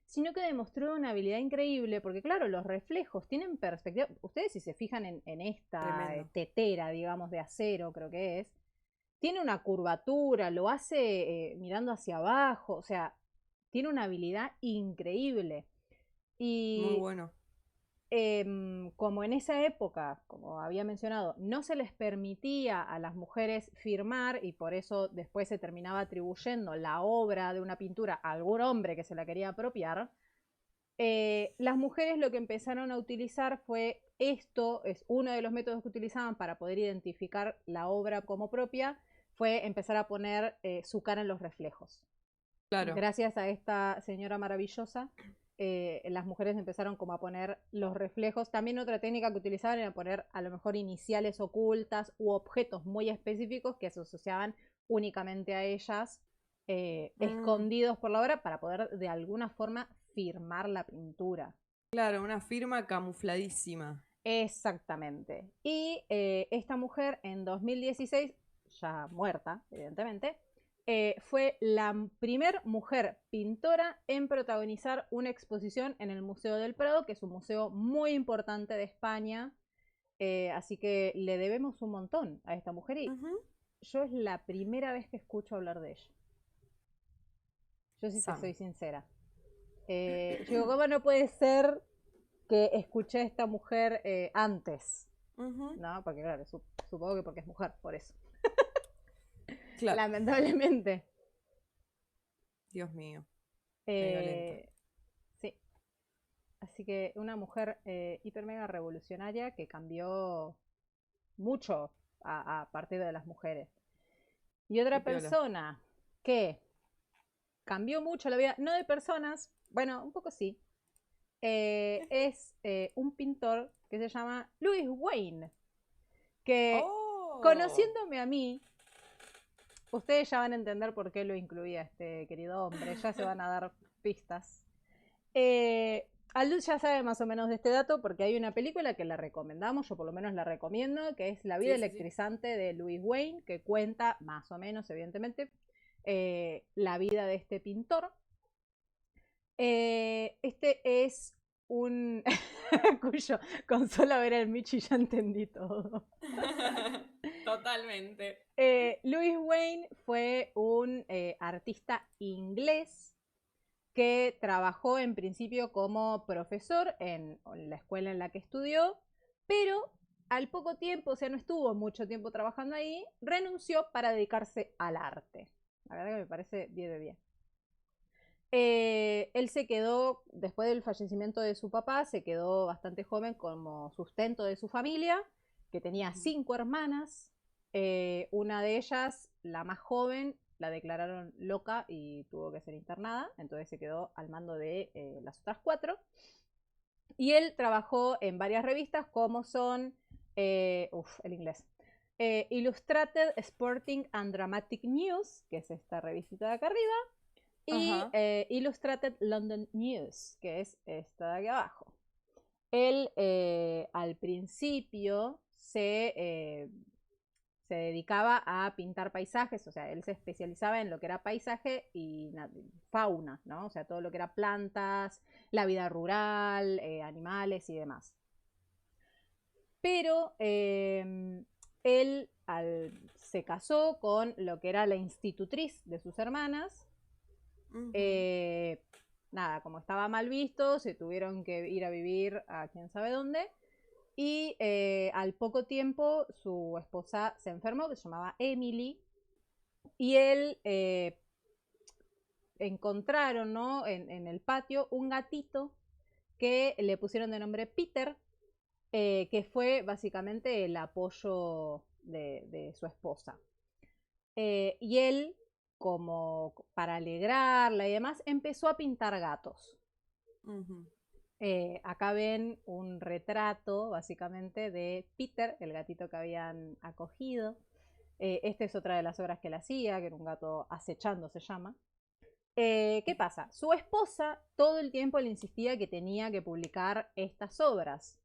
sino que demostró una habilidad increíble, porque claro, los reflejos tienen perspectiva. Ustedes si se fijan en esta Tremendo. tetera, digamos, de acero, creo que es, tiene una curvatura, lo hace mirando hacia abajo, o sea, tiene una habilidad increíble. Muy Y bueno. como en esa época, como había mencionado, no se les permitía a las mujeres firmar y por eso después se terminaba atribuyendo la obra de una pintura a algún hombre que se la quería apropiar, las mujeres lo que empezaron a utilizar fue esto, es uno de los métodos que utilizaban para poder identificar la obra como propia, fue empezar a poner su cara en los reflejos. Claro. Gracias a esta señora maravillosa, las mujeres empezaron como a poner los reflejos. También otra técnica que utilizaban era poner a lo mejor iniciales ocultas u objetos muy específicos que se asociaban únicamente a ellas, Mm, escondidos por la obra para poder de alguna forma firmar la pintura. claro, una firma camufladísima. Exactamente. Y esta mujer en 2016, ya muerta, evidentemente, fue la primer mujer pintora en protagonizar una exposición en el Museo del Prado, que es un museo muy importante de España. Así que le debemos un montón a esta mujer y Ujú. yo es la primera vez que escucho hablar de ella. Yo sí te Same. soy sincera. Yo digo, ¿cómo no puede ser que escuché a esta mujer antes? Ujú. ¿No? Porque claro, supongo que porque es mujer, por eso. Claro. Lamentablemente. Dios mío. Medio lenta. Eh, sí. Así que una mujer hiper mega revolucionaria que cambió mucho a partir de las mujeres. Y Qué otra piola. persona que cambió mucho la vida, no de personas, bueno, un poco sí, es un pintor que se llama Louis Wayne, que Oh. conociéndome a mí, ustedes ya van a entender por qué lo incluía este querido hombre, ya se van a dar pistas. Aldous ya sabe más o menos de este dato porque hay una película que la recomendamos, yo por lo menos la recomiendo, que es La vida Sí, sí, sí. electrizante de Louis Wayne, que cuenta más o menos, evidentemente, la vida de este pintor. Este es un... cuyo con solo ver el Michi ya entendí todo. Totalmente. Louis Wayne fue un artista inglés que trabajó en principio como profesor en la escuela en la que estudió, pero al poco tiempo, o sea, no estuvo mucho tiempo trabajando ahí, renunció para dedicarse al arte. La verdad que me parece 10 de 10. Él se quedó, después del fallecimiento de su papá, se quedó bastante joven como sustento de su familia, que tenía Ujú. 5 hermanas. Una de ellas, la más joven, la declararon loca y tuvo que ser internada, entonces se quedó al mando de las otras 4. Y él trabajó en varias revistas como son, el inglés, Illustrated Sporting and Dramatic News, que es esta revista de acá arriba, y Ajá. Illustrated London News, que es esta de aquí abajo. Él al principio se dedicaba a pintar paisajes, o sea, él se especializaba en lo que era paisaje y fauna, ¿no? O sea, todo lo que era plantas, la vida rural, animales y demás. Pero él se casó con lo que era la institutriz de sus hermanas. Ujú. eh, Nada, como estaba mal visto, se tuvieron que ir a vivir a quién sabe dónde. Y al poco tiempo su esposa se enfermó, que se llamaba Emily, y él encontraron, ¿no? En el patio un gatito que le pusieron de nombre Peter, que fue básicamente el apoyo de su esposa. Y él, como para alegrarla y demás, empezó a pintar gatos. Ujú. Acá ven un retrato, básicamente, de Peter, el gatito que habían acogido. Esta es otra de las obras que él hacía, que era un gato acechando se llama. ¿Qué pasa? Su esposa todo el tiempo le insistía que tenía que publicar estas obras,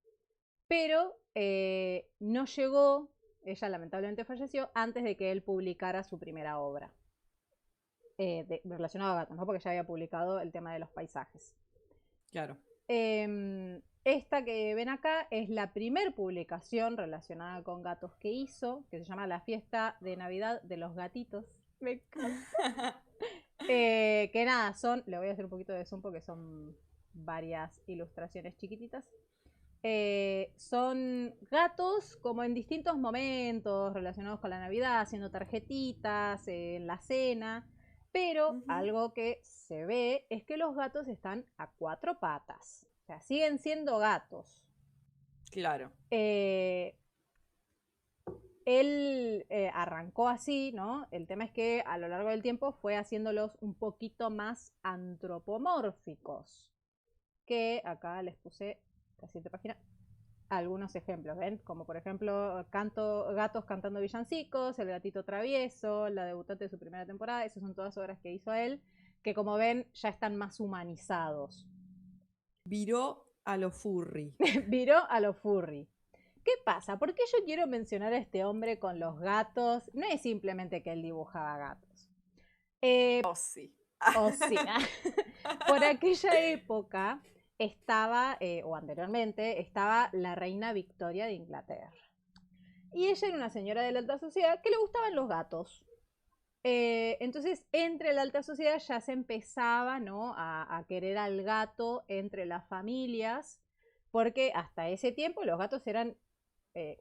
pero no llegó, ella lamentablemente falleció, antes de que él publicara su primera obra relacionada a gatos, ¿no? Porque ya había publicado el tema de los paisajes. Claro. Esta que ven acá es la primer publicación relacionada con gatos que hizo, que se llama La Fiesta de Navidad de los Gatitos. Me encanta. Que nada, le voy a hacer un poquito de zoom porque son varias ilustraciones chiquititas. Son gatos como en distintos momentos relacionados con la Navidad, haciendo tarjetitas, en la cena. Pero algo que se ve es que los gatos están a 4 patas. O sea, siguen siendo gatos. Claro. Él arrancó así, ¿no? El tema es que a lo largo del tiempo fue haciéndolos un poquito más antropomórficos. Que acá les puse la siguiente página algunos ejemplos, ¿ven? Como por ejemplo gatos cantando villancicos, El gatito travieso, la debutante de su primera temporada. Esas son todas obras que hizo él, que como ven ya están más humanizados. Viró a lo furry. Viró a lo furry. ¿Qué pasa? ¿Por qué yo quiero mencionar a este hombre con los gatos? No es simplemente que él dibujaba gatos. Oh, sí. Oh, sí. Por aquella época estaba, o anteriormente, estaba la reina Victoria de Inglaterra. Y ella era una señora de la alta sociedad que le gustaban los gatos. Entonces, entre la alta sociedad ya se empezaba, ¿no?, a querer al gato entre las familias, porque hasta ese tiempo los gatos eran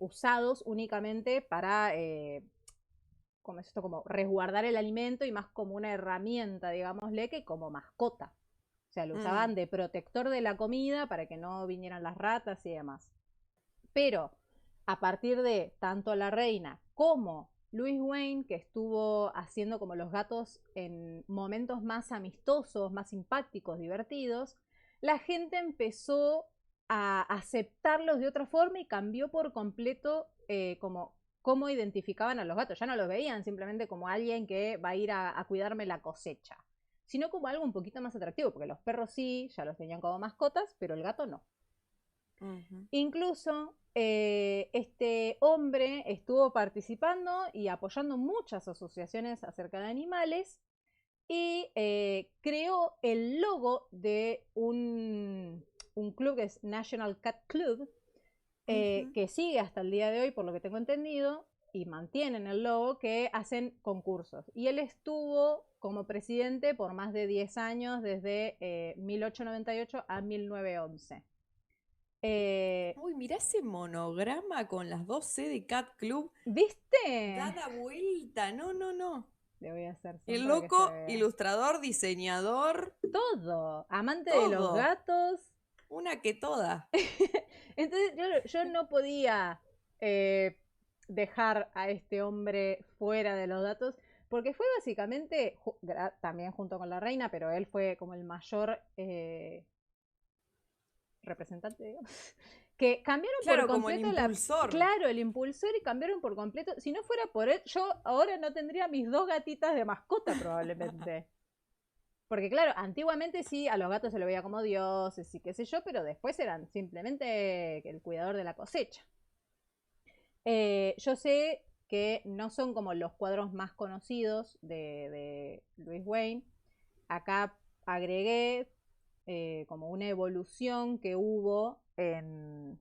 usados únicamente para, ¿cómo es esto? Como resguardar el alimento y más como una herramienta, digámosle, que como mascota. O sea, lo usaban de protector de la comida para que no vinieran las ratas y demás. Pero a partir de tanto la reina como Louis Wain, que estuvo haciendo como los gatos en momentos más amistosos, más simpáticos, divertidos, la gente empezó a aceptarlos de otra forma y cambió por completo como cómo identificaban a los gatos. Ya no los veían simplemente como alguien que va a ir a cuidarme la cosecha, sino como algo un poquito más atractivo, porque los perros sí, ya los tenían como mascotas, pero el gato no. Incluso este hombre estuvo participando y apoyando muchas asociaciones acerca de animales y creó el logo de un club que es National Cat Club, que sigue hasta el día de hoy, por lo que tengo entendido, y mantienen el logo, que hacen concursos. Y él estuvo como presidente por más de 10 años, desde 1898 a 1911. Uy, mirá ese monograma con las 2C de Cat Club. ¿Viste? Dada vuelta, no. Le voy a hacer el loco, ilustrador, diseñador. Todo. Amante todo. de los gatos. Una que toda. Entonces yo no podía dejar a este hombre fuera de los datos, porque fue básicamente, también junto con la reina, pero él fue como el mayor representante, digamos, que cambiaron por completo como el impulsor. Claro, el impulsor, y cambiaron por completo. Si no fuera por él, yo ahora no tendría mis 2 gatitas de mascota probablemente. Porque claro, antiguamente sí, a los gatos se lo veía como dioses y qué sé yo, pero después eran simplemente el cuidador de la cosecha. Yo sé que no son como los cuadros más conocidos de Louis Wain. Acá agregué como una evolución que hubo en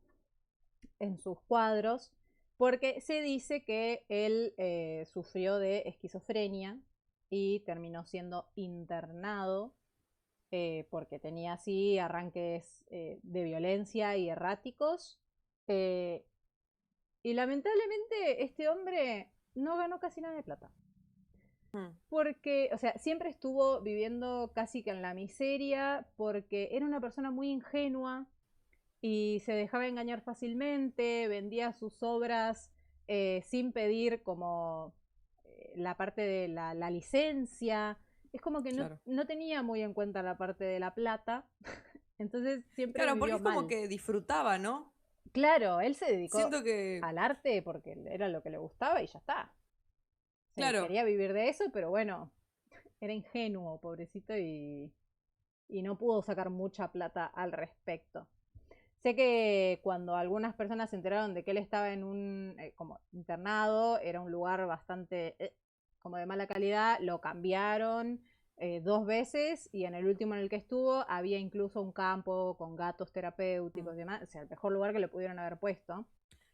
sus cuadros, porque se dice que él sufrió de esquizofrenia y terminó siendo internado porque tenía así arranques de violencia y erráticos. Y lamentablemente este hombre no ganó casi nada de plata. Porque, o sea, siempre estuvo viviendo casi que en la miseria, porque era una persona muy ingenua y se dejaba engañar fácilmente, vendía sus obras sin pedir como la parte de la licencia. Es como que no tenía muy en cuenta la parte de la plata. Entonces siempre vivió porque es mal. como que disfrutaba, ¿no? Claro, él se dedicó al arte porque era lo que le gustaba y ya está. Claro. Quería vivir de eso, pero bueno, era ingenuo, pobrecito, y no pudo sacar mucha plata al respecto. Sé que cuando algunas personas se enteraron de que él estaba en un como internado, era un lugar bastante como de mala calidad, lo cambiaron 2 veces y en el último en el que estuvo había incluso un campo con gatos terapéuticos y demás, o sea, el mejor lugar que le pudieron haber puesto.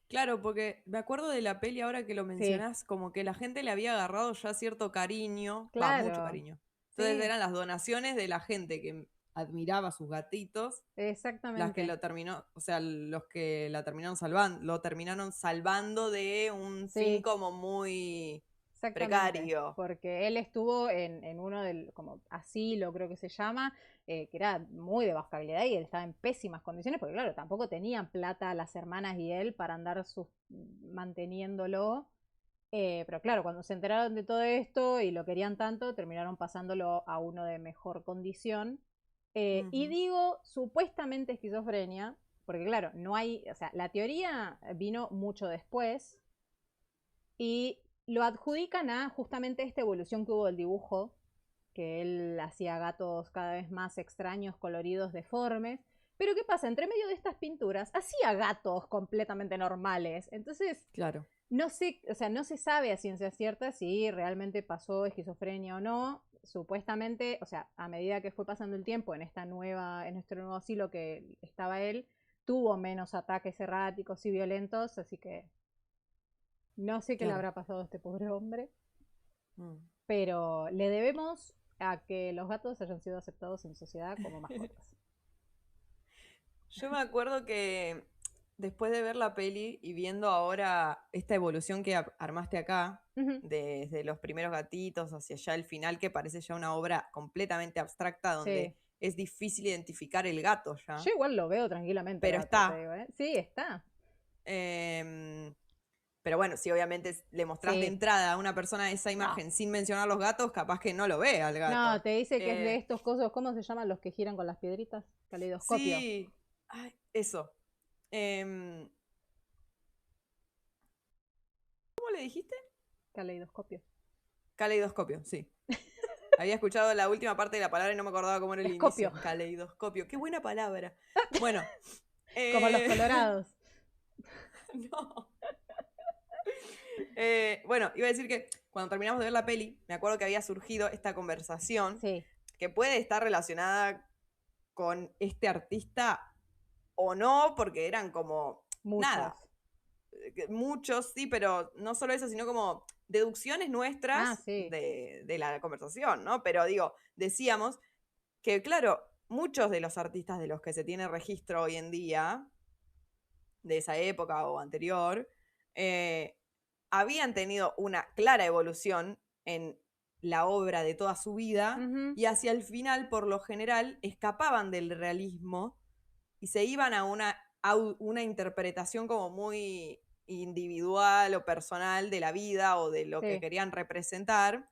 Claro, porque me acuerdo de la peli ahora que lo Sí, mencionás, como que la gente le había agarrado ya cierto cariño, mucho claro, cariño. Entonces sí, eran las donaciones de la gente que admiraba a sus gatitos, las que exactamente, lo terminó, o sea, los que la terminaron salvando, lo terminaron salvando de un fin sí. como muy Exactamente, precario. porque él estuvo en uno del como asilo, creo que se llama, que era muy de baja calidad y él estaba en pésimas condiciones, porque claro, tampoco tenían plata las hermanas y él para andar manteniéndolo. Pero claro, cuando se enteraron de todo esto y lo querían tanto, terminaron pasándolo a uno de mejor condición. Y Ujú. digo supuestamente esquizofrenia, porque claro, no hay, o sea, la teoría vino mucho después, y lo adjudican a justamente esta evolución que hubo del dibujo, que él hacía gatos cada vez más extraños, coloridos, deformes. Pero ¿qué pasa? Entre medio de estas pinturas hacía gatos completamente normales. Entonces, Claro. no sé, o sea, no se sabe a ciencia cierta si realmente pasó esquizofrenia o no. Supuestamente, o sea, a medida que fue pasando el tiempo en este nuevo asilo que estaba él, tuvo menos ataques erráticos y violentos, así que no sé qué le Claro. habrá pasado a este pobre hombre, Mm. pero le debemos a que los gatos hayan sido aceptados en sociedad como mascotas. Yo me acuerdo que después de ver la peli y viendo ahora esta evolución que armaste acá, Ujú. desde los primeros gatitos hacia ya el final, que parece ya una obra completamente abstracta Sí. donde es difícil identificar el gato Yo ya, igual lo veo tranquilamente al pero gato, te está. digo, ¿eh? Sí, está. Em, pero bueno, si obviamente le mostrás de Sí. entrada a una persona esa No. imagen sin mencionar los gatos, capaz que no lo ve al No, gato. te dice que es de Eh, estos cosos, ¿cómo se llaman los que giran con las piedritas? Caleidoscopio. sí, ay, eso. Em, ¿Cómo le dijiste? Caleidoscopio. Caleidoscopio, sí. Había escuchado la última parte de la palabra y no me acordaba cómo era el Escopio. inicio. Caleidoscopio. Qué buena palabra. Bueno. Como los eh, colorados. no. Bueno, iba a decir que cuando terminamos de ver la peli, me acuerdo que había surgido esta conversación Sí, que puede estar relacionada con este artista o no, porque eran como, muchos. nada, muchos, sí, pero no solo eso, sino como deducciones Ah, nuestras sí. de la conversación, ¿no? Pero digo, decíamos que, claro, muchos de los artistas de los que se tiene registro hoy en día, de esa época o anterior, eh, habían tenido una clara evolución en la obra de toda su vida Ujú. y hacia el final, por lo general, escapaban del realismo y se iban a una interpretación como muy individual o personal de la vida o de lo que Sí, querían representar.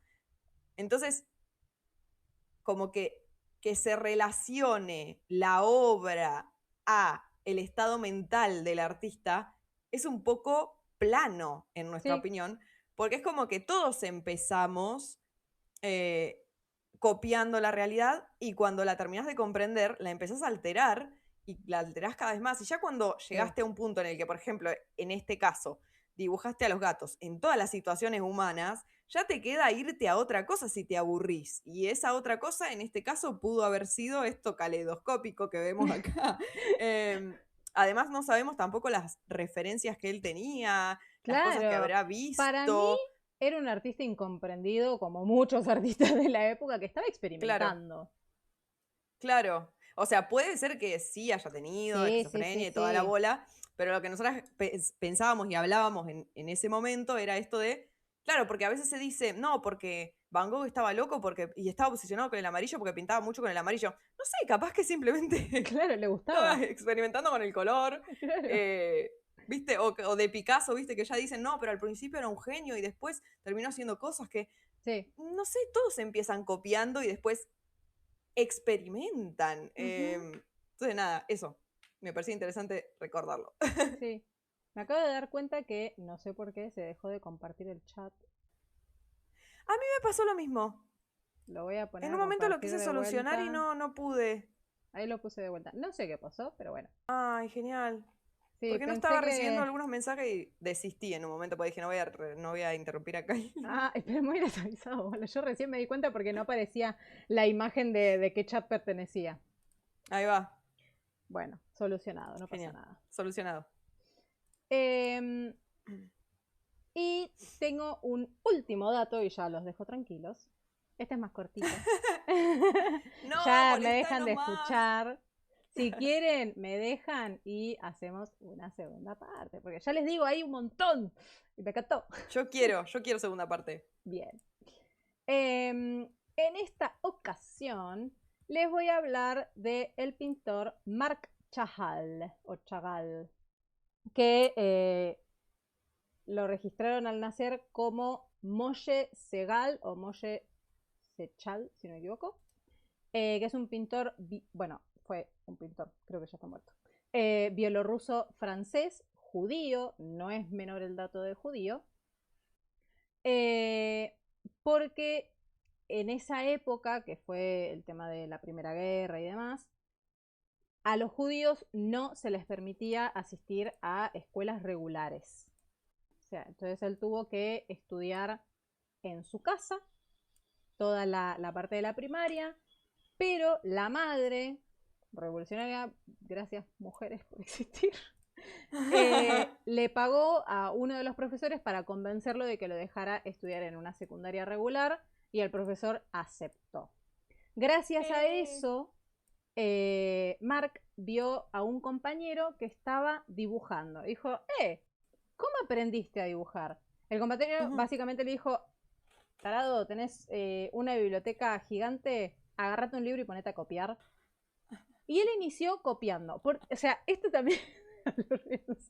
Entonces, como que se relacione la obra a el estado mental del artista es un poco plano, en nuestra sí, opinión, porque es como que todos empezamos eh, copiando la realidad y cuando la terminas de comprender, la empezás a alterar y la alterás cada vez más. Y ya cuando sí. llegaste a un punto en el que, por ejemplo, en este caso, dibujaste a los gatos en todas las situaciones humanas, ya te queda irte a otra cosa si te aburrís. Y esa otra cosa, en este caso, pudo haber sido esto caleidoscópico que vemos acá. Em, Además, no sabemos tampoco las referencias que él tenía, las cosas que Claro. habrá Para mí visto. era un artista incomprendido, como muchos artistas de la época, que estaba Claro, experimentando. claro. O sea, puede ser que sí haya tenido Sí, sí, sí, esquizofrenia y toda la sí. bola, pero lo que nosotros pensábamos y hablábamos en ese momento era esto de, claro, porque a veces se dice, no, porque Van Gogh estaba loco y estaba obsesionado con el amarillo porque pintaba mucho con el amarillo. No sé, capaz que simplemente Claro, le estaba gustaba. experimentando con el color. Claro. eh, ¿Viste? O de Picasso, ¿viste? Que ya dicen, no, pero al principio era un genio y después terminó haciendo cosas que, Sí. no sé, todos empiezan copiando y después experimentan. Ujú. Entonces, nada, eso. Me parecía interesante recordarlo. Sí. Me acabo de dar cuenta que no sé por qué se dejó de compartir el chat. me pasó lo mismo. Lo voy a poner En a un momento lo compartir quise de solucionar y vuelta. no pude. Ahí lo puse de vuelta. No sé qué pasó, pero bueno. Ay, genial. Sí, Porque no pensé estaba recibiendo que... algunos mensajes y desistí en un momento, porque dije, no voy a interrumpir acá. Ah, pero muy desactualizado. Bueno, yo recién me di cuenta porque no aparecía la imagen de qué chat pertenecía. Ahí va. Bueno, solucionado, no pasa Genial. nada. Solucionado. Em, y tengo un último dato y ya los dejo tranquilos. Este es más cortito. No, Ya me dejan molestanos de más. escuchar. Si quieren, me dejan y hacemos una segunda parte. Porque ya les digo, hay un montón. Y me encantó. Yo quiero segunda parte. Bien. En esta ocasión les voy a hablar del pintor Marc Chagall, o Chagall, que lo registraron al nacer como Moshe Segal o Moshe Sechal, si no me equivoco, que es un pintor, bueno, fue un pintor, creo que ya está muerto, bielorruso francés, judío, no es menor el dato de judío, porque en esa época, que fue el tema de la Primera Guerra y demás, a los judíos no se les permitía asistir a escuelas regulares. O sea, entonces él tuvo que estudiar en su casa toda la parte de la primaria, pero la madre, revolucionaria, gracias mujeres por existir, le pagó a uno de los profesores para convencerlo de que lo dejara estudiar en una secundaria regular y el profesor aceptó. Gracias a eso, Mark vio a un compañero que estaba dibujando. Dijo, ¿cómo aprendiste a dibujar? El compañero básicamente le dijo, tarado, tenés una biblioteca gigante, agárrate un libro y ponete a copiar. Y él inició copiando. O sea, esto también...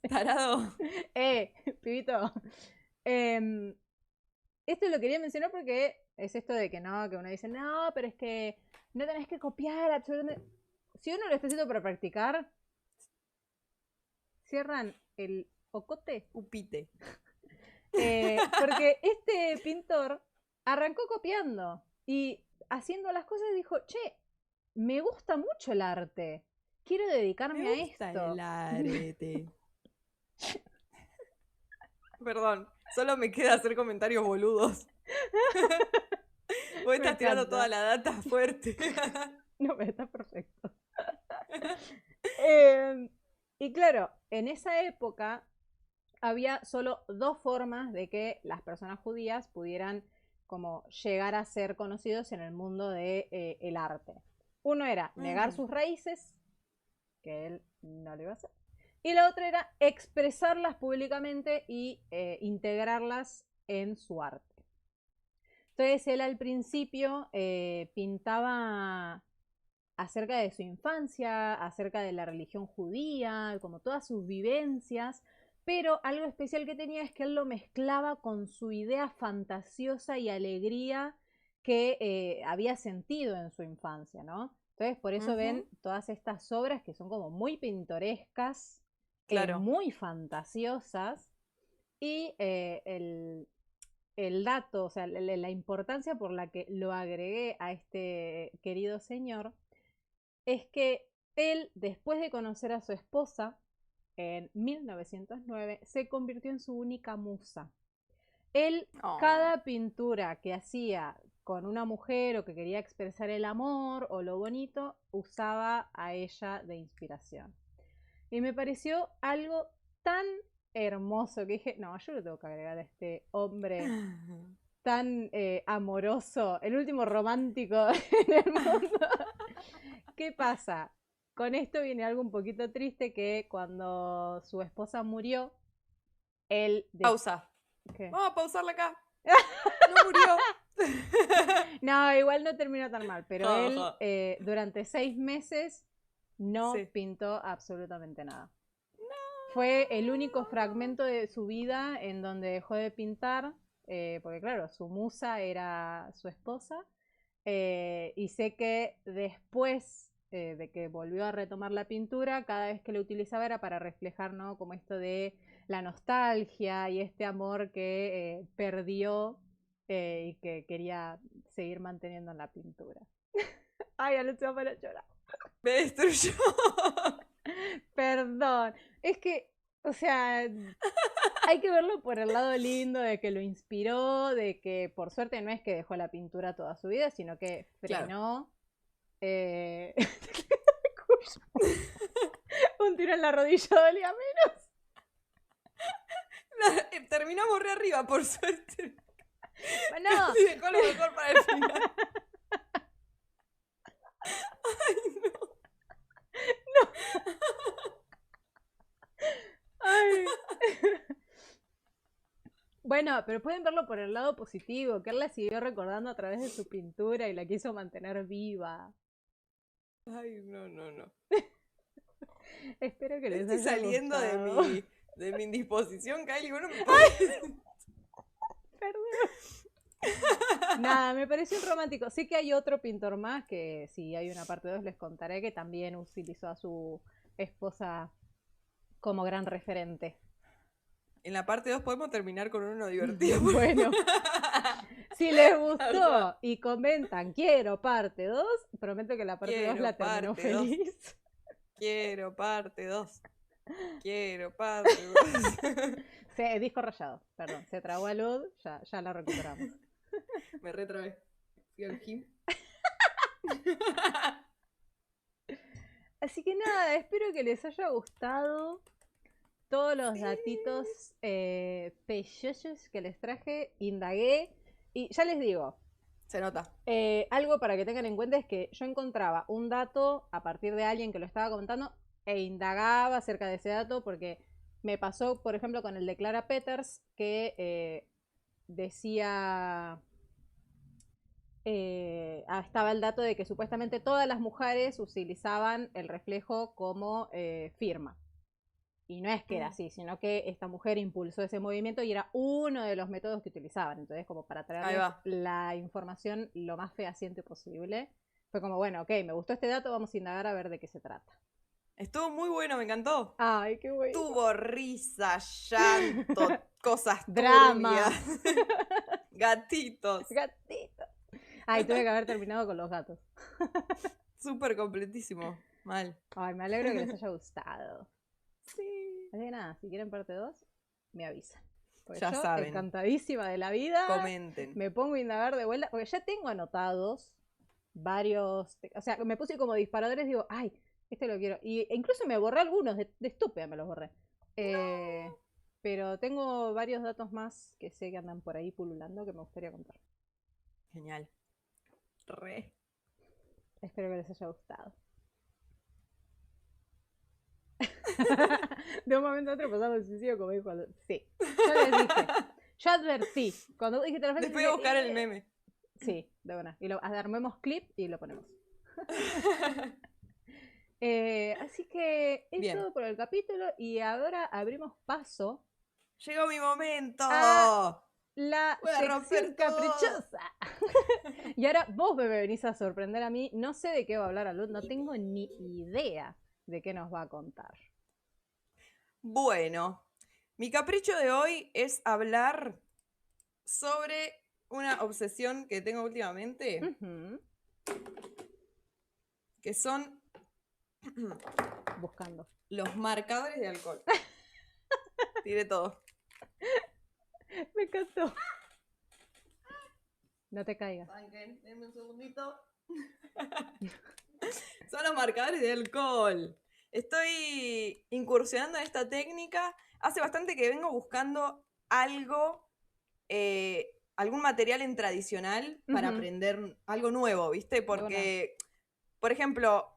Tarado. Pibito. Esto lo quería mencionar porque es esto de que no, que uno dice, no, pero es que no tenés que copiar absolutamente. Si uno lo está haciendo para practicar, cierran el ocote. Upite. Porque este pintor arrancó copiando y haciendo las cosas dijo, che, me gusta mucho el arte. Quiero dedicarme a esto. El arete. Perdón, solo me queda hacer comentarios boludos. Vos estás tirando toda la data fuerte. No, pero está perfecto. Y claro, en esa época había solo dos formas de que las personas judías pudieran como llegar a ser conocidos en el mundo de, el arte. Uno era negar sus raíces, que él no lo iba a hacer. Y la otra era expresarlas públicamente y integrarlas en su arte. Entonces él al principio pintaba acerca de su infancia, acerca de la religión judía, como todas sus vivencias, pero algo especial que tenía es que él lo mezclaba con su idea fantasiosa y alegría que había sentido en su infancia, ¿no? Entonces por eso ven todas estas obras que son como muy pintorescas, claro. muy fantasiosas, y el dato, o sea, la importancia por la que lo agregué a este querido señor, es que él, después de conocer a su esposa, en 1909, se convirtió en su única musa. Él, cada pintura que hacía con una mujer o que quería expresar el amor o lo bonito, usaba a ella de inspiración. Y me pareció algo tan hermoso que dije, no, yo lo tengo que agregar a este hombre tan amoroso, el último romántico en el mundo. ¿Qué pasa? Con esto viene algo un poquito triste, que cuando su esposa murió, él... Pausa. ¿Qué? Vamos a pausarla acá. No murió. No, igual no terminó tan mal, pero él durante 6 meses no pintó absolutamente nada. No. Fue el único fragmento de su vida en donde dejó de pintar, porque claro, su musa era su esposa, y sé que después de que volvió a retomar la pintura, cada vez que lo utilizaba era para reflejar, ¿no?, como esto de la nostalgia y este amor que perdió y que quería seguir manteniendo en la pintura. Ay, ya lo estoy para llorar. Me destruyó. Perdón. Es que, o sea, hay que verlo por el lado lindo de que lo inspiró, de que por suerte no es que dejó la pintura toda su vida, sino que frenó. Claro. Un tiro en la rodilla dolía menos. Terminamos re arriba, por suerte. Bueno. Y dejó lo mejor para el final. Ay, no. Ay. Bueno, pero pueden verlo por el lado positivo, que él la siguió recordando a través de su pintura y la quiso mantener viva. Ay, no. Espero que les Estoy haya saliendo gustado. de mi indisposición, Kylie. Bueno, me podés... Perdón. Nada, me pareció romántico. Sí que hay otro pintor más que, si hay una parte 2, les contaré, que también utilizó a su esposa como gran referente. En la parte 2 podemos terminar con uno divertido. Bueno, si les gustó y comentan quiero parte 2, prometo que la parte 2 la termino feliz. Quiero parte 2. Quiero parte 2. Sí, disco rayado, perdón, se trabó a Lud, ya la recuperamos. Me retrabé. Fui al gym. Así que nada, espero que les haya gustado todos los datitos peyoyos que les traje, indagué y ya les digo. Se nota. Algo para que tengan en cuenta es que yo encontraba un dato a partir de alguien que lo estaba comentando e indagaba acerca de ese dato porque me pasó, por ejemplo, con el de Clara Peters que decía... estaba el dato de que supuestamente todas las mujeres utilizaban el reflejo como firma. Y no es que era así, sino que esta mujer impulsó ese movimiento y era uno de los métodos que utilizaban. Entonces, como para traerles la información lo más fehaciente posible, fue como, bueno, ok, me gustó este dato, vamos a indagar a ver de qué se trata. Estuvo muy bueno, me encantó. Ay, qué bueno. Tuvo risa, llanto, cosas drama, gatitos. Gatitos. Ay, tuve que haber terminado con los gatos. Súper completísimo. Mal. Ay, me alegro que les haya gustado. Sí. Así que nada, si quieren parte 2, me avisan. Porque ya yo, saben. Encantadísima de la vida. Comenten. Me pongo a indagar de vuelta, porque ya tengo anotados varios. O sea, me puse como disparadores, digo, ay, este lo quiero. E incluso me borré algunos, de estúpida me los borré. No. Pero tengo varios datos más que sé que andan por ahí pululando que me gustaría contar. Genial. Re. Espero que les haya gustado. De un momento a otro pasamos el suicidio como dijo. Sí, yo les dije. Yo advertí. Cuando dijiste la frase. Después voy a buscar el meme. Sí, de buena. Y armemos clip y lo ponemos. Así que es todo por el capítulo. Y ahora abrimos paso. Llegó mi momento. La sección caprichosa. Y ahora vos me venís a sorprender a mí. No sé de qué va a hablar Lud. No tengo ni idea de qué nos va a contar. Bueno, mi capricho de hoy es hablar sobre una obsesión que tengo últimamente, que son buscando los marcadores de alcohol. Tiré todo. Me encantó. No te caigas. Denme un segundito. Son los marcadores de alcohol. Estoy incursionando en esta técnica. Hace bastante que vengo buscando algo, algún material en tradicional para aprender algo nuevo, ¿viste? Porque, por ejemplo,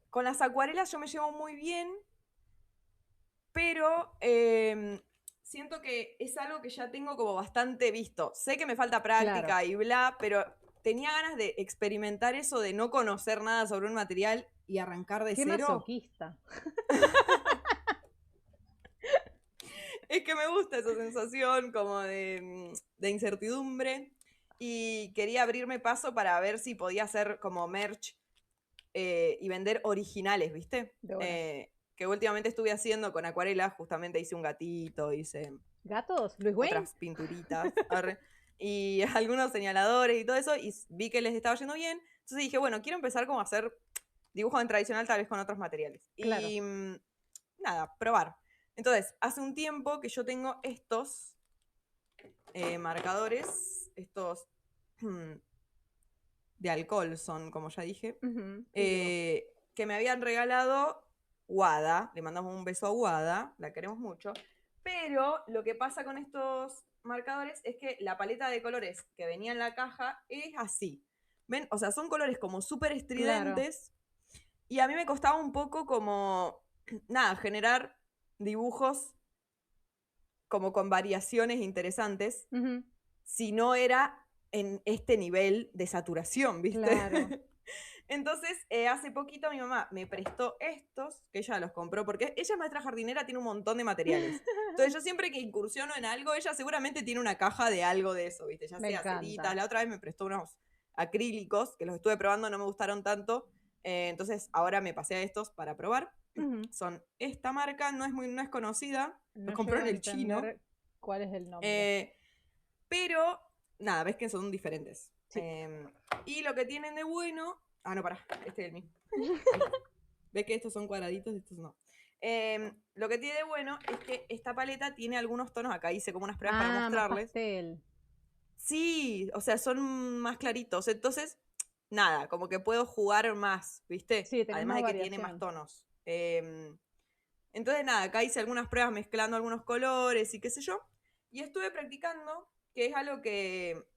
con las acuarelas yo me llevo muy bien, pero siento que es algo que ya tengo como bastante visto. Sé que me falta práctica y bla, pero tenía ganas de experimentar eso de no conocer nada sobre un material y arrancar de cero. ¡Qué masoquista! Es que me gusta esa sensación como de incertidumbre y quería abrirme paso para ver si podía hacer como merch y vender originales, ¿viste? Que últimamente estuve haciendo con acuarelas, justamente hice un gatito, hice... ¿Gatos? ¿Luis Wayne? Otras pinturitas. y algunos señaladores y todo eso, y vi que les estaba yendo bien. Entonces dije, bueno, quiero empezar como a hacer dibujo en tradicional, tal vez con otros materiales. Claro. Y nada, probar. Entonces, hace un tiempo que yo tengo estos marcadores, estos de alcohol son, como ya dije, Ujú, sí, que me habían regalado Wada. Le mandamos un beso a Wada, la queremos mucho. Pero lo que pasa con estos marcadores es que la paleta de colores que venía en la caja es así. ¿Ven? O sea, son colores como súper claro. estridentes. Y a mí me costaba un poco como, nada, generar dibujos como con variaciones interesantes, Ujú, si no era en este nivel de saturación, ¿viste? claro. Entonces, hace poquito mi mamá me prestó estos, que ella los compró, porque ella es maestra jardinera, tiene un montón de materiales. Entonces, yo siempre que incursiono en algo, ella seguramente tiene una caja de algo de eso, ¿viste? Ya Me sea ceritas. encanta. La otra vez me prestó unos acrílicos, que los estuve probando, no me gustaron tanto. Entonces, ahora me pasé a estos para probar. Ujú. Son esta marca, no es conocida, los No compró llego en a el chino. entender cuál es el nombre. Eh, pero, nada, ves que son diferentes. Sí. Y lo que tienen de bueno. Ah, no, pará, este es el mismo. Ves que estos son cuadraditos, estos no. Lo que tiene de bueno es que esta paleta tiene algunos tonos. Acá hice como unas pruebas para Ah, más mostrarles. pastel. Sí, o sea, son más claritos. Entonces, nada, como que puedo jugar más, ¿viste? Sí, tenés Además más de que tiene más variación. tonos. Entonces, nada, acá hice algunas pruebas mezclando algunos colores y qué sé yo. Y estuve practicando, que es algo que,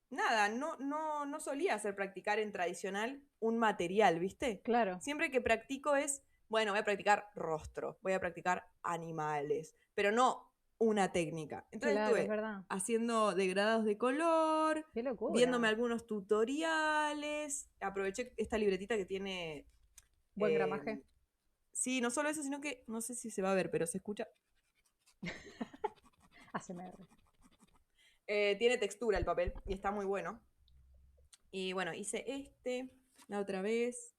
nada, no solía hacer practicar en tradicional un material, ¿viste? Claro, Siempre que practico es, bueno, voy a practicar rostro, voy a practicar animales, pero no una técnica. Entonces claro, es estuve verdad. haciendo degradados de color, Qué viéndome locura. algunos tutoriales, aproveché esta libretita que tiene... Buen gramaje. sí, no solo eso, sino que no sé si se va a ver, pero se escucha. ASMR. Tiene textura el papel y está muy bueno. Y bueno, hice este la otra vez.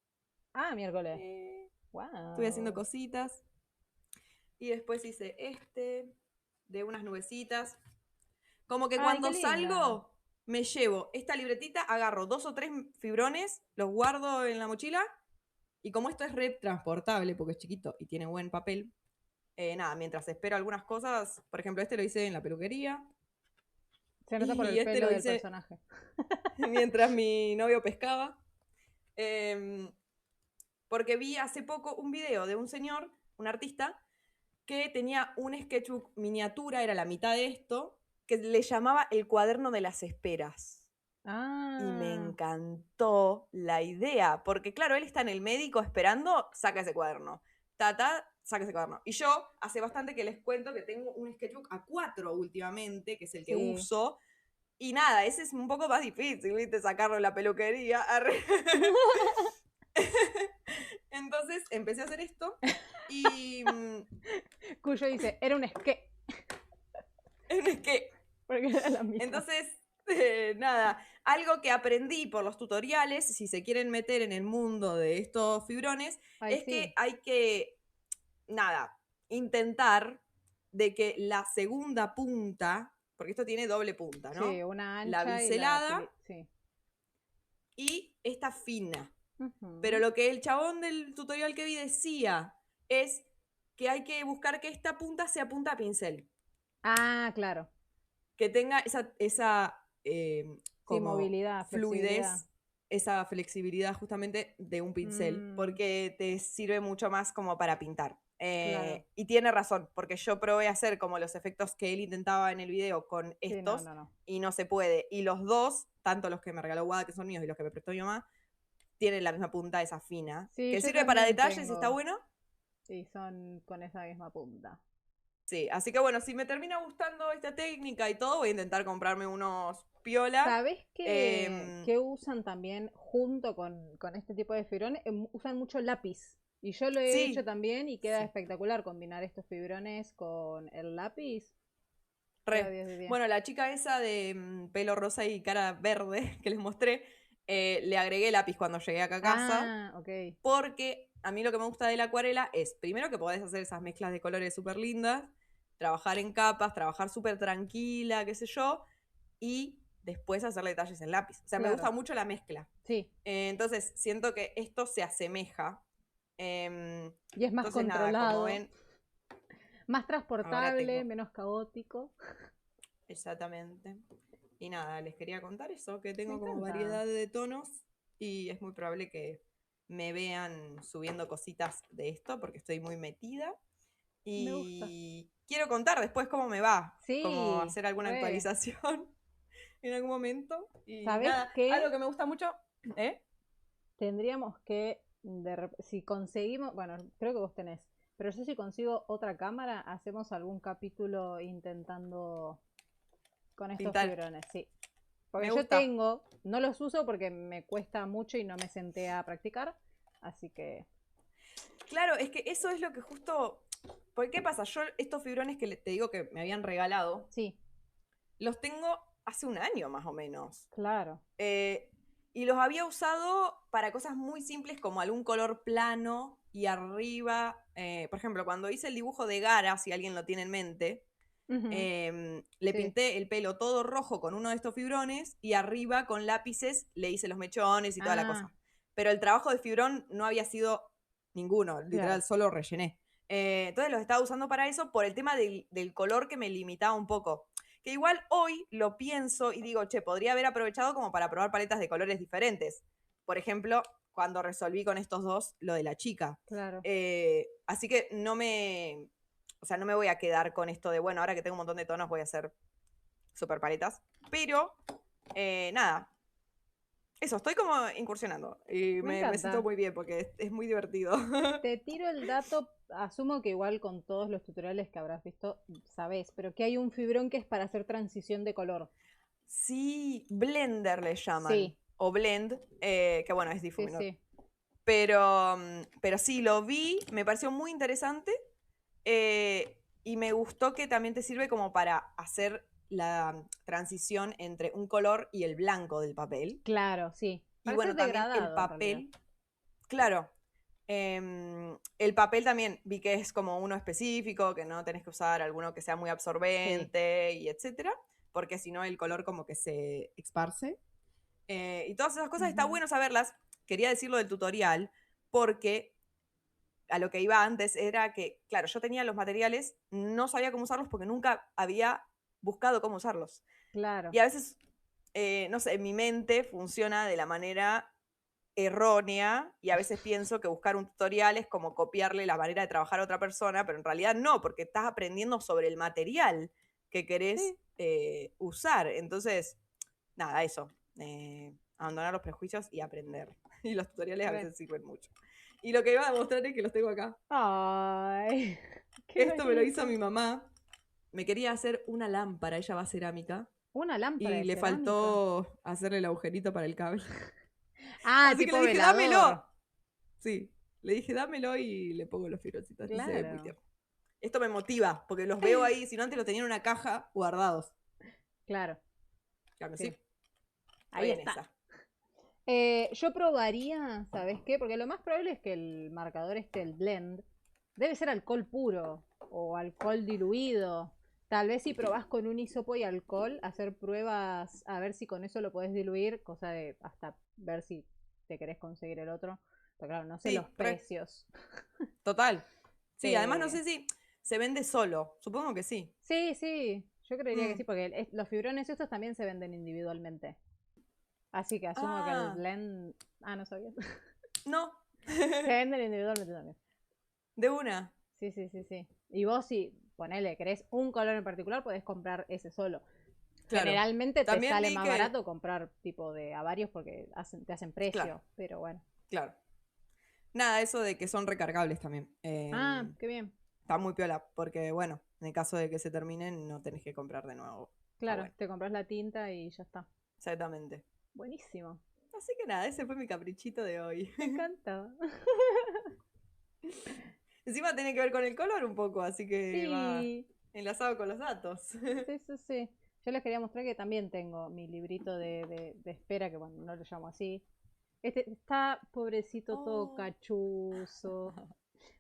Ah, miércoles. Eh, estuve haciendo Wow. cositas. Y después hice este de unas nubecitas. Como que Ay, qué cuando linda. salgo, me llevo esta libretita, agarro 2 o 3 fibrones, los guardo en la mochila. Y como esto es re transportable, porque es chiquito y tiene buen papel, nada, mientras espero algunas cosas, por ejemplo, este lo hice en la peluquería. Se nota por Y el este pelo lo del hice personaje. mientras mi novio pescaba. Em, porque vi hace poco un video de un señor, un artista, que tenía un sketchbook miniatura, era la mitad de esto, que le llamaba el cuaderno de las esperas. Y me Ah, encantó la idea, porque claro, él está en el médico esperando, saca ese cuaderno. Saca ese cuaderno. Y yo, hace bastante que les cuento que tengo un sketchbook A4 últimamente, que es el que sí. uso. Y nada, ese es un poco más difícil, ¿viste? Sacarlo en la peluquería. Entonces empecé a hacer esto y Cuyo dice, era un esqué. es que, Porque era la misma. entonces, nada, algo que aprendí por los tutoriales, si se quieren meter en el mundo de estos fibrones, Ay, es que sí. hay que, nada, intentar de que la segunda punta, porque esto tiene doble punta, Sí, ¿no? una La ancha y la biselada sí. y esta fina. Pero Ujú. lo que el chabón del tutorial que vi decía es que hay que buscar que esta punta sea punta a pincel. Ah, claro. Que tenga esa Sí, como movilidad, flexibilidad. fluidez, esa flexibilidad justamente de un pincel, Mm, porque te sirve mucho más como para pintar. claro. Y tiene razón, porque yo probé a hacer como los efectos que él intentaba en el video con Sí, no, estos no, no. y no se puede. Y los dos, tanto los que me regaló Wada, que son míos, y los que me prestó mi mamá, tienen la misma punta, esa fina, Sí, que yo sirve para también detalles y está tengo. bueno. Y son con esa misma punta. Sí, así que bueno, si me termina gustando esta técnica y todo, voy a intentar comprarme unos piola. ¿Sabés Em, que usan también junto con este tipo de fibrones? Usan mucho lápiz. Y yo lo he hecho sí, también y queda sí, espectacular combinar estos fibrones con el lápiz. Queda re. 10 de 10. Bueno, la chica esa de pelo rosa y cara verde que les mostré, le agregué lápiz cuando llegué acá a casa, Ah, ok. porque a mí lo que me gusta de la acuarela es, primero que podés hacer esas mezclas de colores súper lindas, trabajar en capas, trabajar súper tranquila, qué sé yo, y después hacerle detalles en lápiz. O sea, me Claro. gusta mucho la mezcla. Sí. Entonces, siento que esto se asemeja. Y es más Entonces, nada, como controlado, ven, más ahora transportable, tengo menos caótico. exactamente. Y nada, les quería contar eso, que Me tengo como encanta. variedad de tonos y es muy probable que me vean subiendo cositas de esto porque estoy muy metida. Me gusta. Y quiero contar después cómo me va, como Sí, hacer alguna re. actualización en algún momento. Y ¿Sabés nada, qué? algo que me gusta mucho, ¿eh? Tendríamos que, si conseguimos, bueno, creo que vos tenés, pero yo si consigo otra cámara, hacemos algún capítulo intentando con estos Pintar. fibrones, sí. Porque Me yo gusta. tengo, no los uso porque me cuesta mucho y no me senté a practicar, así que Claro, es que eso es lo que justo. ¿Por qué pasa? Yo estos fibrones que te digo que me habían regalado, sí, los tengo hace un año más o menos. claro. Eh, y los había usado para cosas muy simples como algún color plano y arriba, por ejemplo, cuando hice el dibujo de Gara, si alguien lo tiene en mente, Ujú, le sí. pinté el pelo todo rojo con uno de estos fibrones y arriba con lápices le hice los mechones y toda la Ah, cosa. Pero el trabajo de fibrón no había sido ninguno, claro. literal, solo rellené. Entonces los estaba usando para eso por el tema del color que me limitaba un poco. Que igual hoy lo pienso y digo, che, podría haber aprovechado como para probar paletas de colores diferentes. Por ejemplo, cuando resolví con estos dos lo de la chica. Claro. Así que no me, o sea, no me voy a quedar con esto de, bueno, ahora que tengo un montón de tonos voy a hacer super paletas. Pero, nada, eso, estoy como incursionando y Me me siento encanta. muy bien porque es muy divertido. Te tiro el dato, asumo que igual con todos los tutoriales que habrás visto, sabés, pero que hay un fibrón que es para hacer transición de color. Sí, Blender le llaman, Sí, o Blend, que bueno, es sí, difuminor. sí. Pero sí, lo vi, me pareció muy interesante y me gustó que también te sirve como para hacer la transición entre un color y el blanco del papel. Claro, sí. Y Parece bueno, también el degradado en realidad. papel, claro, el papel también vi que es como uno específico, que no tenés que usar alguno que sea muy Sí. absorbente y etcétera, porque si no el color como que se esparce. Y todas esas cosas está Ujú. bueno saberlas. Quería decirlo del tutorial, porque a lo que iba antes era que, claro, yo tenía los materiales, no sabía cómo usarlos porque nunca había buscado cómo usarlos. Claro. Y a veces, no sé, mi mente funciona de la manera errónea y a veces pienso que buscar un tutorial es como copiarle la manera de trabajar a otra persona, pero en realidad no, porque estás aprendiendo sobre el material que querés Sí. usar. Entonces, nada, eso. Abandonar los prejuicios y aprender. Y los tutoriales a Re. veces sirven mucho. Y lo que iba a mostrar es que los tengo acá. Ay, qué Esto me lo hizo bonito. mi mamá. Me quería hacer una lámpara, ella va a cerámica. Una lámpara Y de le cerámica. faltó hacerle el agujerito para el cable. Ah, Así que le tipo dije, velador. dámelo. Sí, le dije, dámelo y le pongo los fibroncitos. Y se ve muy Claro, tierno. Esto me motiva, porque los veo ahí, si no antes los tenía en una caja guardados. claro, Claro, sí. sí, estoy Ahí en está. esa. Yo probaría, ¿sabes qué? Porque lo más probable es que el marcador este, el blend, debe ser alcohol puro o alcohol diluido. Tal vez si probás con un hisopo y alcohol, hacer pruebas a ver si con eso lo podés diluir, cosa de hasta ver si te querés conseguir el otro. Pero claro, no sé los Sí, re, precios. total. Sí, además no Eh, sé si se vende solo. Supongo que sí. sí, sí, yo creería que Mm. sí, porque los fibrones estos también se venden individualmente. Así que asumo que el Ah, blend... Ah, no sabías. no. Se venden individualmente también. De una. Sí, sí, sí, sí. Y vos si, ponele, querés un color en particular, podés comprar ese solo. Claro. Generalmente te También sale vi más que. barato comprar tipo de a varios porque te hacen Claro, precio, pero bueno. claro. Nada, eso de que son recargables también. Ah, qué bien. Está muy piola, porque bueno, en el caso de que se terminen, no tenés que comprar de nuevo. Está Claro, bueno. te compras la tinta y ya está. Exactamente. Buenísimo. Así que nada, ese fue mi caprichito de hoy. Me encanta. Encima tiene que ver con el color un poco, así que va Sí, enlazado con los datos. sí, sí, sí. Yo les quería mostrar que también tengo mi librito de espera, que bueno, no lo llamo así. Este está pobrecito todo Oh. cachuzo.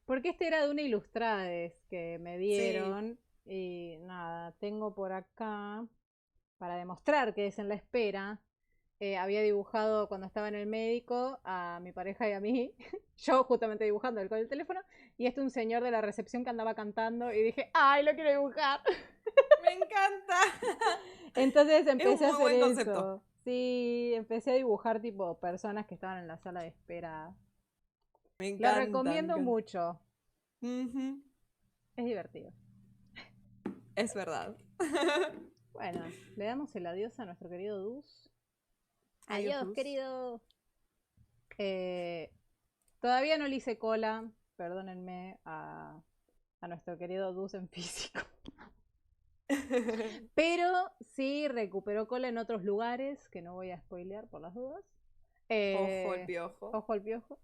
Porque este era de una Ilustrades que me Sí, dieron. Y nada, tengo por acá. para demostrar que es en la espera, había dibujado cuando estaba en el médico a mi pareja y a mí, yo justamente dibujando con el teléfono, y un señor de la recepción que andaba cantando y dije, ¡ay, lo quiero dibujar! Me encanta. Entonces Es empecé a un muy hacer buen eso. concepto. Sí, empecé a dibujar tipo personas que estaban en la sala de espera. Me Lo encanta, me recomiendo encanta. mucho. Ujú, Es divertido. es verdad. Bueno, le damos el adiós a nuestro querido Dus. Adiós, Adiós, Dus. querido. Eh, Todavía no le hice cola, perdónenme, a nuestro querido Dus en físico. Pero sí recuperó cola en otros lugares, que no voy a spoilear por las dudas. Ojo el piojo. Ojo al piojo.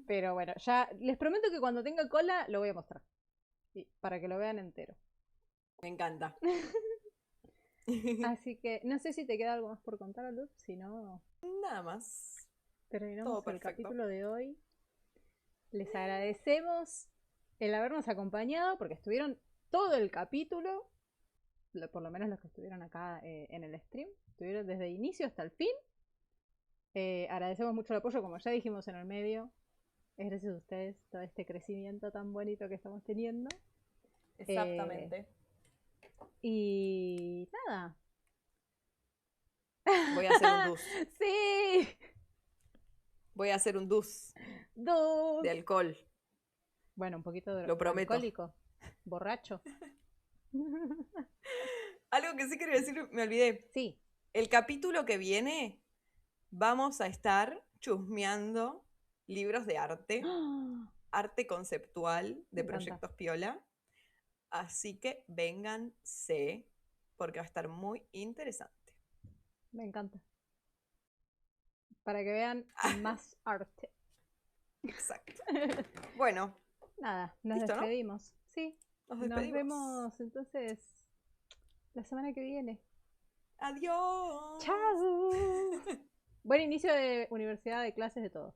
Pero bueno, ya les prometo que cuando tenga cola lo voy a mostrar. Para que lo vean entero. Me encanta. Así que no sé si te queda algo más por contar, Luz. Si no, Nada más. terminamos Todo el perfecto. capítulo de hoy. Les agradecemos el habernos acompañado porque estuvieron todo el capítulo, por lo menos los que estuvieron acá en el stream, estuvieron desde el inicio hasta el fin. Agradecemos mucho el apoyo, como ya dijimos en el medio. Es gracias a ustedes todo este crecimiento tan bonito que estamos teniendo. Exactamente. Y nada. Voy a hacer un dus. ¡Sí! Voy a hacer un dus ¡Dos! de alcohol. Bueno, un poquito de Lo prometo. alcohólico. Borracho. Algo que sí quería decir, me olvidé. Sí. El capítulo que viene vamos a estar chusmeando libros de arte, arte conceptual de Proyectos Piola. Así que vénganse porque va a estar muy interesante. Me encanta. Para que vean más arte. Exacto. Bueno. Nada, nos ¿Listo, despedimos. ¿No? Sí. Nos despedimos. Nos vemos entonces la semana que viene. Adiós. Chao. Buen inicio de universidad, de clases, de todo.